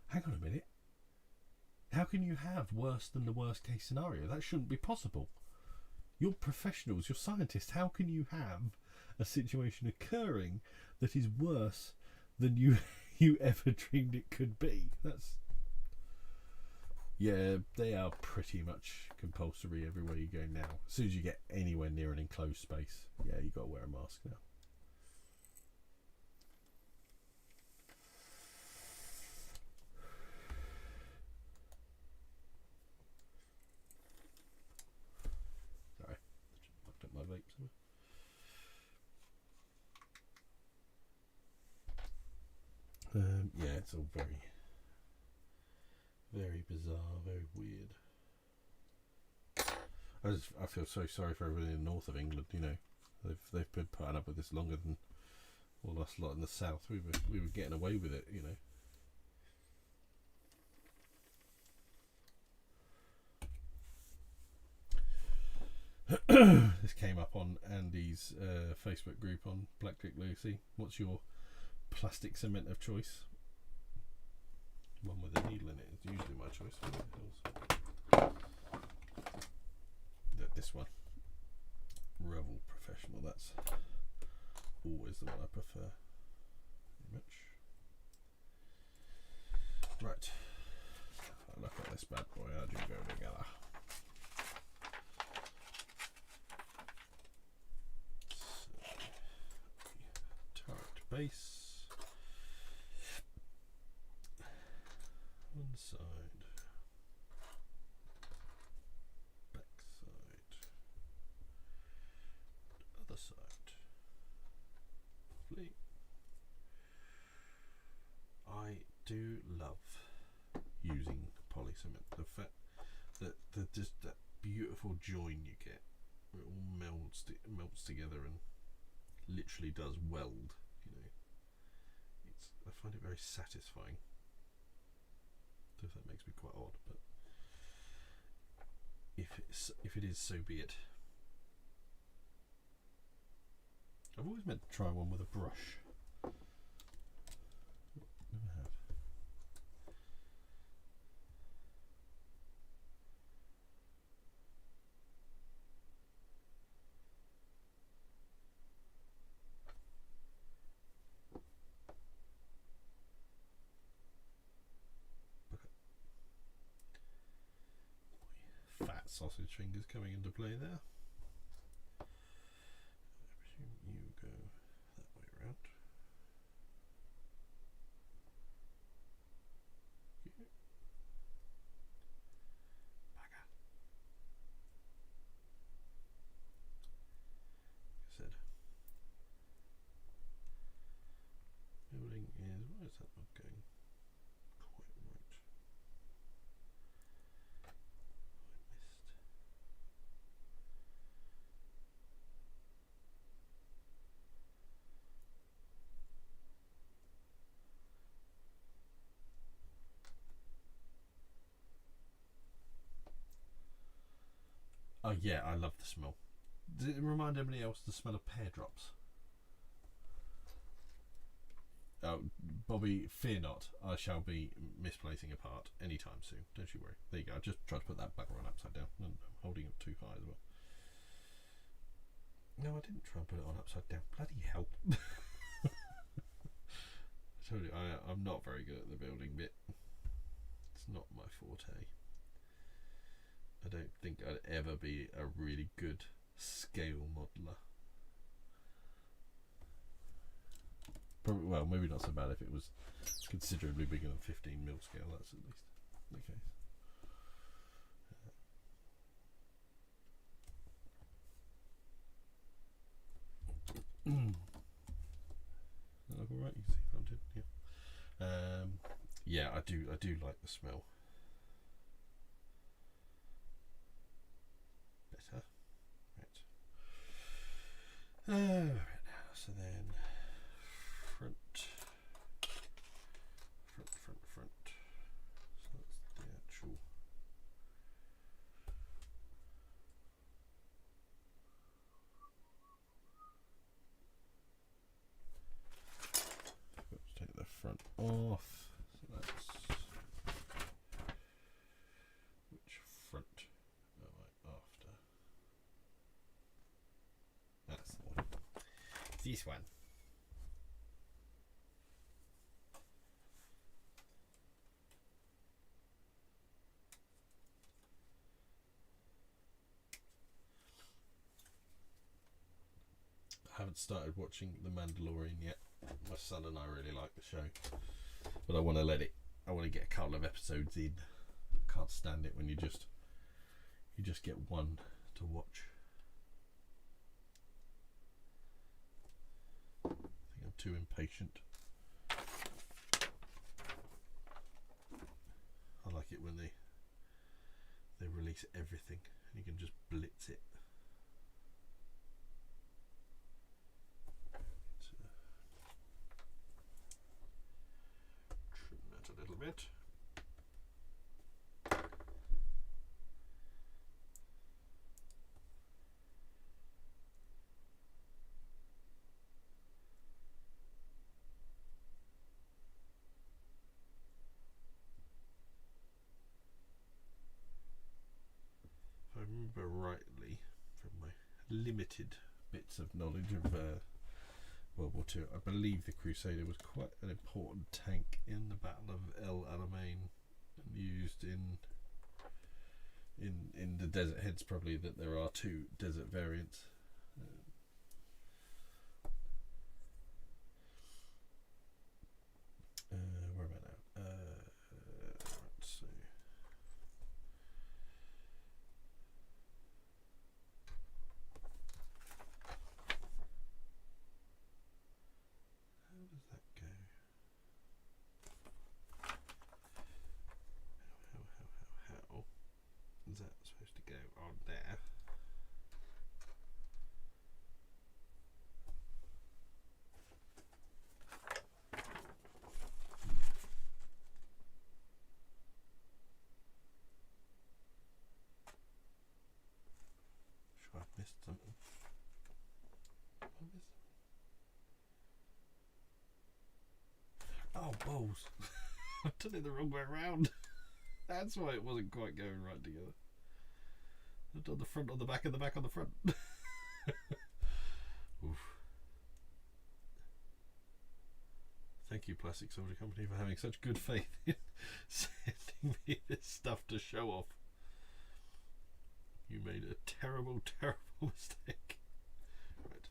hang on a minute, how can you have worse than the worst case scenario? That shouldn't be possible. You're professionals, you're scientists. How can you have a situation occurring that is worse than you ever dreamed it could be? That's Yeah, they are pretty much compulsory everywhere you go now. As soon as you get anywhere near an enclosed space, yeah, you got to wear a mask now. Sorry, I looked at my vape somewhere. Yeah, it's all very, very bizarre, very weird. I feel so sorry for everyone in the north of England. You know, they've been putting up with this longer than all us lot in the south. We were getting away with it. You know. This came up on Andy's Facebook group on Black Dick Lucy. What's your plastic cement of choice? One with a needle in it is usually my choice. This one, Revel Professional. That's always the one I prefer. Very much. Right. Look at this bad boy. How do you go together? So, turret base. One side, back side, other side. Lovely. I do love using poly cement. The fact that just that beautiful join you get, where it all melts together and literally does weld. You know, I find it very satisfying. If that makes me quite odd, but if it is, so be it. I've always meant to try one with a brush. Never have. Fat sausage fingers coming into play there. I presume you go that way around. Bugger. Like I said, building is, why is that not going quite right? Oh yeah, I love the smell. Does it remind anybody else the smell of pear drops? Oh, Bobby, fear not. I shall be misplacing a part anytime soon. Don't you worry. There you go. I just tried to put that bugger on upside down. And I'm holding it too high as well. No, I didn't try and put it on upside down. Bloody hell. I told you, I'm not very good at the building bit. It's not my forte. I don't think I'd ever be a really good scale modeler. Probably, well, maybe not so bad if it was considerably bigger than 15mm scale. That's at least the case. That look alright? You can see fronted. Yeah. Yeah, I do like the smell. Better. Right. Right now, so then front. So that's the actual. Let's take the front off. So that's which front am I after? That's the one. This one. haven't started watching The Mandalorian yet. My son and I really like the show, but I want to get a couple of episodes in. I can't stand it when you just get one to watch. I think I'm too impatient. I like it when they release everything and you can just blitz it. Trim that a little bit. If I remember rightly from my limited bits of knowledge of World War II, I believe the Crusader was quite an important tank in the Battle of El Alamein, and used in the Desert Heads. Probably that there are 2 desert variants. Where am I now? Let's see. How does that go? How is that supposed to go on there? Sure, I've missed something. I missed something. Oh, balls. I've done it the wrong way around. That's why it wasn't quite going right together. I've done the front on the back and the back on the front. Oof. Thank you, Plastic Soldier Company, for having such good faith in sending me this stuff to show off. You made a terrible, terrible mistake. Right.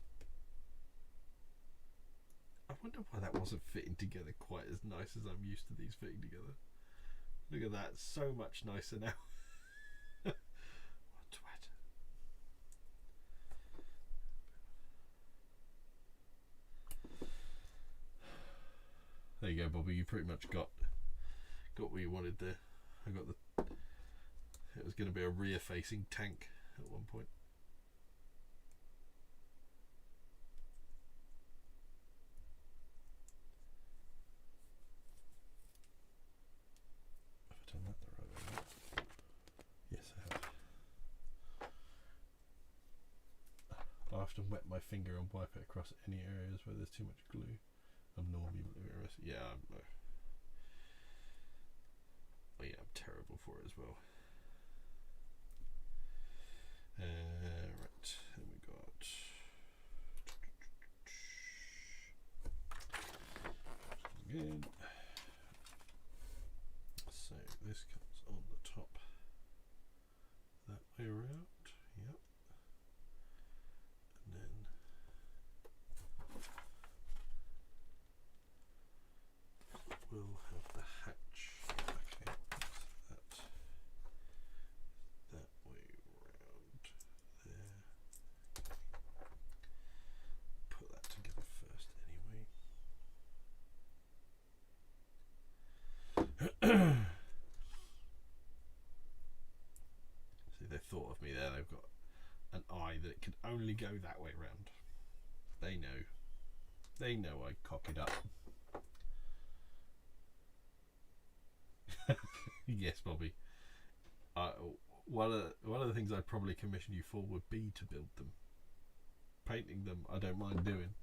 I wonder why that wasn't fitting together quite as nice as I'm used to these fitting together. Look at that, so much nicer now. What a twat. There you go, Bobby. You pretty much got what you wanted there. I got it was going to be a rear-facing tank at one point. Have I done that the right way? Yes, I have. I often wet my finger and wipe it across any areas where there's too much glue. I'm normally yeah, I'm terrible for it as well. Right, then we got good. So this comes on the top that way around. Yep. And then we'll have the hatch. Okay, that way round there. Put that together first anyway. See, they thought of me there. They've got an eye that can only go that way round. They know. They know I cock it up. Yes, Bobby. One of the things I'd probably commission you for would be to build them. Painting them, I don't mind doing,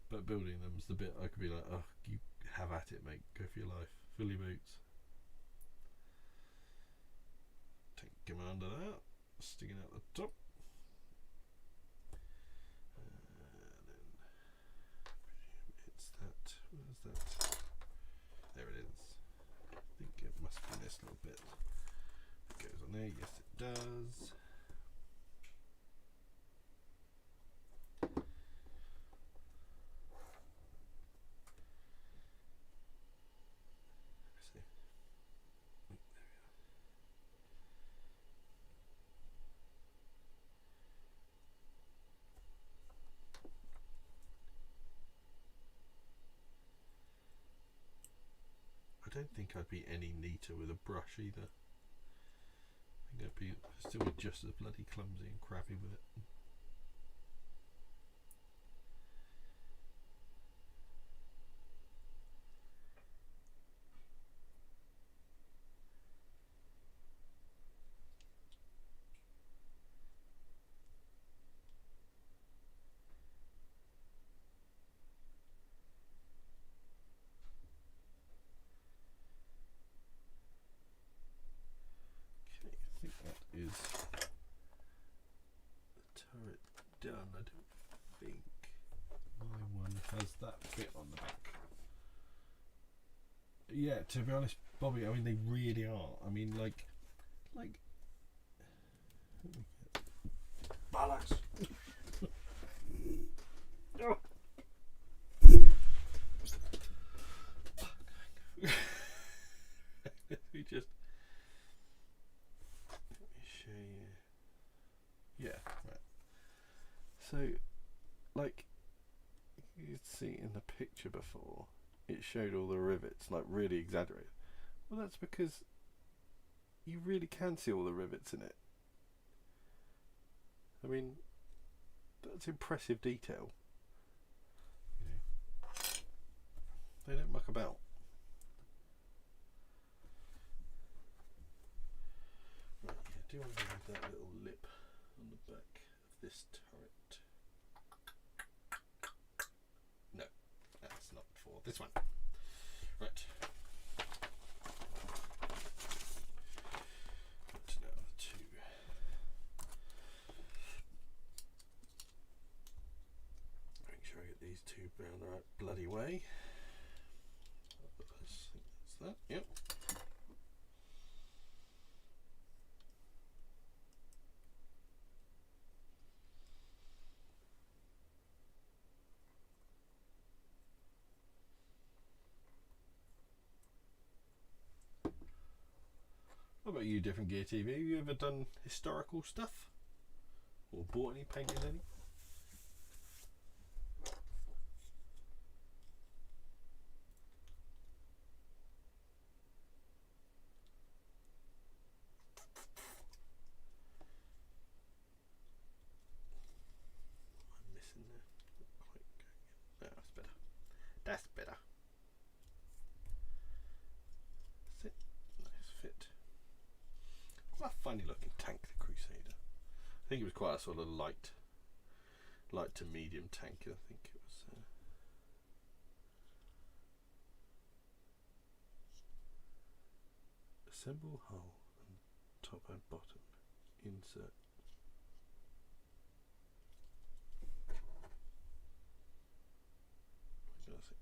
but building them's the bit I could be like, oh, you have at it, mate. Go for your life. Fill your boots. Take command of that. Sticking out the top. And then it's that. Where's that? There it is. I think it must be this little bit. It goes on there. Yes, it does. don't think I'd be any neater with a brush either. I think I'd be still just as bloody clumsy and crappy with it. I think that is the turret done. I don't think my one has that bit on the back. Yeah, to be honest, Bobby, I mean they really are. I mean like bollocks. Oh. We just show you. Yeah, right. So, like you could see in the picture before, it showed all the rivets, like really exaggerated. Well, that's because you really can see all the rivets in it. I mean, that's impressive detail. You know, they don't muck about. Right, yeah, do want to move that little lip on the back of this turret? No, that's not for this one. Right. That's now the two. Make sure I get these two round the right bloody way. I think that's that. Yep. What about you, Different Gear TV? Have you ever done historical stuff? Or bought any, painted any? I'm missing there. Not quite going in. No, that's better. That's better. That's it. Nice fit. Quite a funny looking tank, the Crusader. I think it was quite a sort of light to medium tank. I think it was. Assemble hull and top and bottom. Insert. What did I say?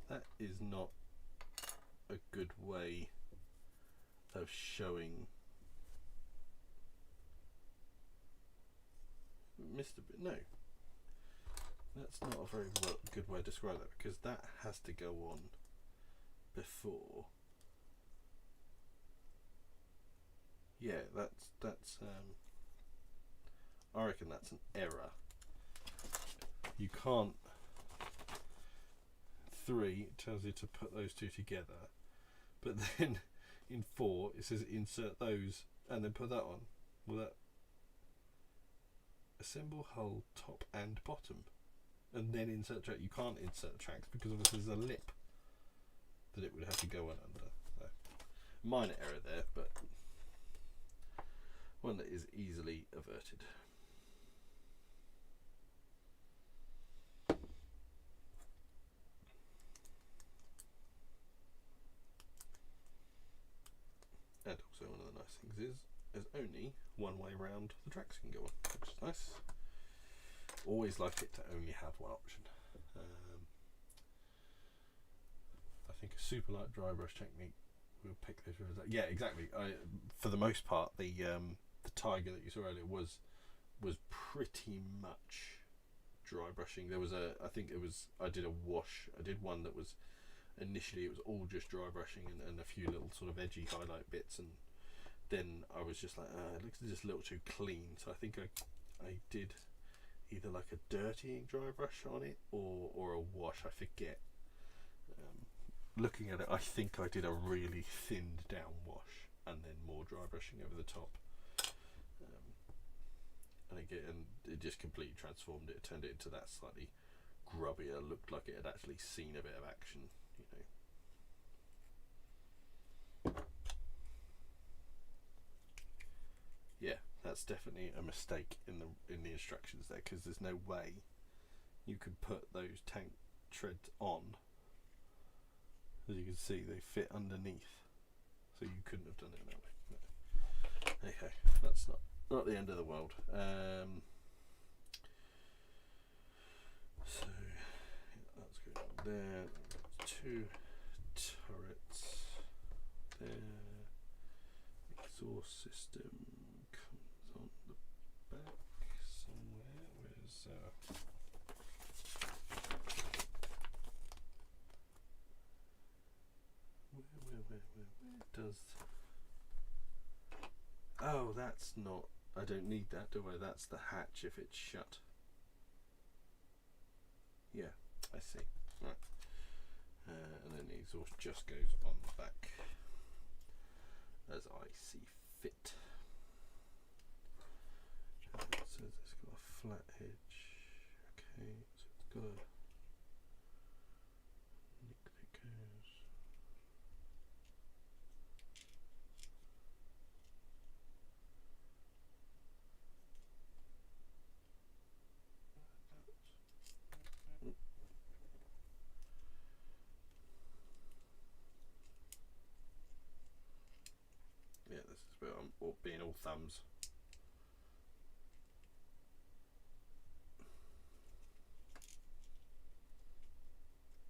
That is not a good way of showing Mr. No, that's not a very good way to describe that, because that has to go on before. Yeah, that's I reckon that's an error. You can't. 3 tells you to put those two together, but then in 4 it says insert those and then put that on. Well, that assemble hull top and bottom and then insert track. You can't insert tracks because obviously there's a lip that it would have to go on under. So, minor error there, but one that is easily averted. And also one of the nice things is there's only one way round the tracks can go on, which is nice. Always like it to only have one option. I think a super light dry brush technique will pick those rivers up. Yeah, exactly. For the most part, the Tiger that you saw earlier was pretty much dry brushing. There was I did a wash. I did one that was initially it was all just dry brushing and a few little sort of edgy highlight bits, and then I was just like, it looks just a little too clean. So I think I did either like a dirtying dry brush on it or a wash, I forget. Looking at it, I think I did a really thinned down wash and then more dry brushing over the top. And it just completely transformed it, turned it into that slightly grubbier, looked like it had actually seen a bit of action, you know. Yeah, that's definitely a mistake in the instructions there, because there's no way you could put those tank treads on. As you can see, they fit underneath, so you couldn't have done it that way. No. Okay, that's not the end of the world. So that's going on there. Two turrets there. Exhaust system comes on the back somewhere. Where's where does? Oh, that's not. I don't need that, do I? That's the hatch if it's shut. Yeah, I see. Right. And then the exhaust just goes on the back as I see fit. It says it's got a flat edge. Okay, so it's got a nick that goes. Yeah, this is where I'm being all thumbs.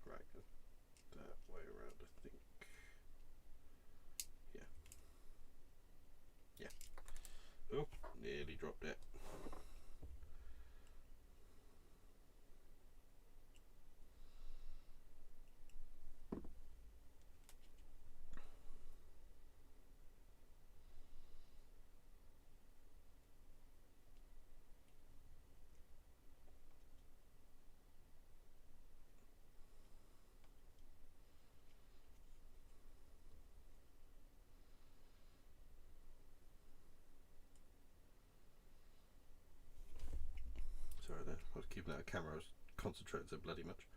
Right, that way around, I think. Yeah. Yeah. Oh, nearly dropped it. Sorry there, I was keeping that camera, I was concentrating so bloody much.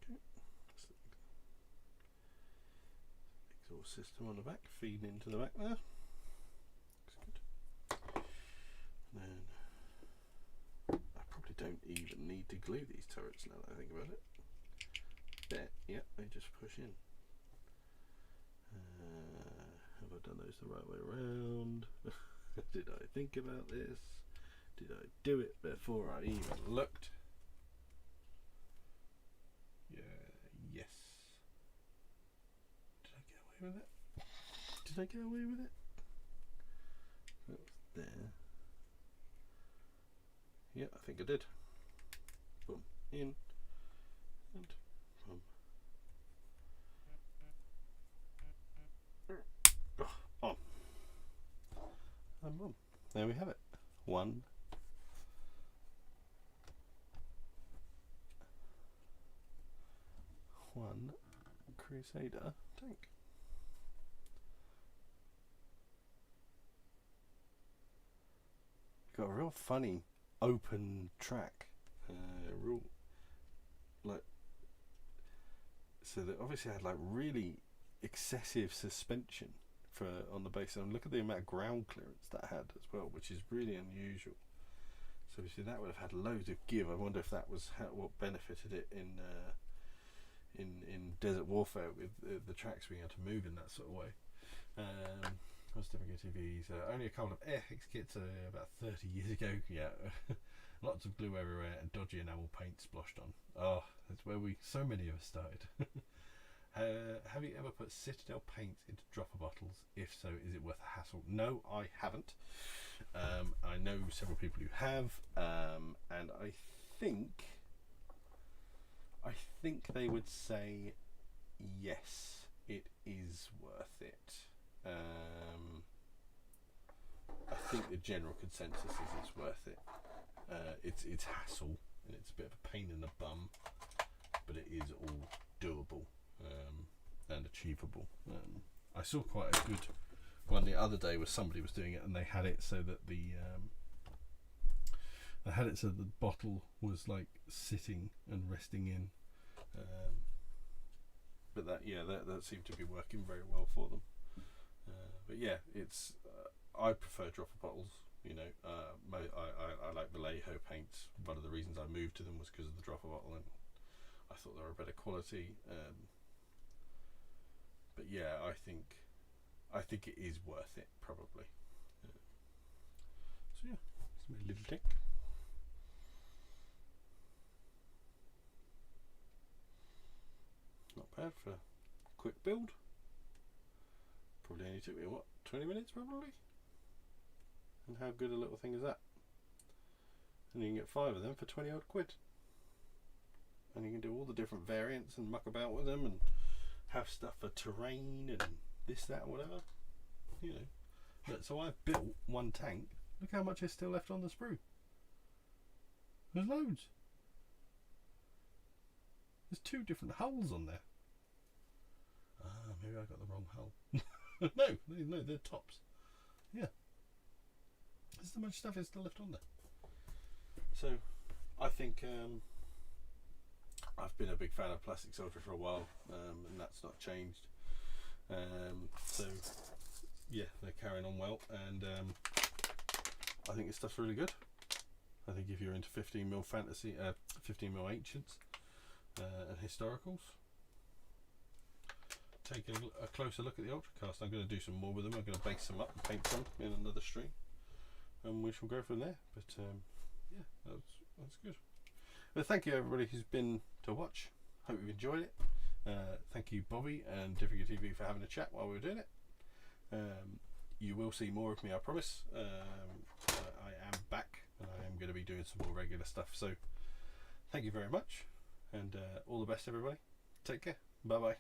Okay, exhaust system on the back, feeding into the back there. Looks good. And then I probably don't even need to glue these turrets now that I think about it. There, yeah, they just push in. Have I done those the right way around? Did I think about this? Did I do it before I even looked? Yeah, yes. Did I get away with it? Did I get away with it? That was there. Yeah, I think I did. Boom, in, and boom. On. And boom. There we have it. One Crusader tank. Got a real funny open track. Real like, so that obviously had like really excessive suspension for on the base, and look at the amount of ground clearance that had as well, which is really unusual. So obviously that would have had loads of give. I wonder if that was what benefited it in desert warfare with the tracks being able to move in that sort of way. What's different TVs? Only a couple of airhex kits about 30 years ago. Yeah, lots of glue everywhere and dodgy enamel paint splashed on. Oh, that's where so many of us started. Have you ever put Citadel paint into dropper bottles? If so, is it worth a hassle? No, I haven't. I know several people who have, and I think they would say yes, it is worth it. I think the general consensus is it's worth it. It's hassle and it's a bit of a pain in the bum, but it is all doable and achievable. I saw quite a good one the other day where somebody was doing it and they had it so that the bottle was like sitting and resting in, but that seemed to be working very well for them. But yeah, it's I prefer dropper bottles. You know, I like Vallejo paints. One of the reasons I moved to them was because of the dropper bottle, and I thought they were a better quality. But yeah, I think it is worth it, probably. So yeah, it's my little tick. Not bad for a quick build. Probably only took me, 20 minutes probably? And how good a little thing is that? And you can get 5 of them for 20 odd quid. And you can do all the different variants and muck about with them and have stuff for terrain and this, that, and whatever. You know. But, so I've built one tank. Look how much is still left on the sprue. There's loads. There's 2 different hulls on there. Ah, maybe I got the wrong hull. no, they're tops. Yeah. There's so much stuff is still left on there. So, I think I've been a big fan of Plastic Soldier for a while, and that's not changed. So, yeah, they're carrying on well, and I think this stuff's really good. I think if you're into 15mm fantasy, 15mm Ancients, and historicals, take a closer look at the Ultracast. I'm going to do some more with them. I'm going to base them up and paint some in another stream, and we shall go from there. But yeah, that's good. Well, thank you everybody who's been to watch. Hope you've enjoyed it. Thank you Bobby and Diffiga TV for having a chat while we were doing it. You will see more of me, I promise. I am back and I am going to be doing some more regular stuff. So thank you very much, and all the best everybody. Take care. Bye bye.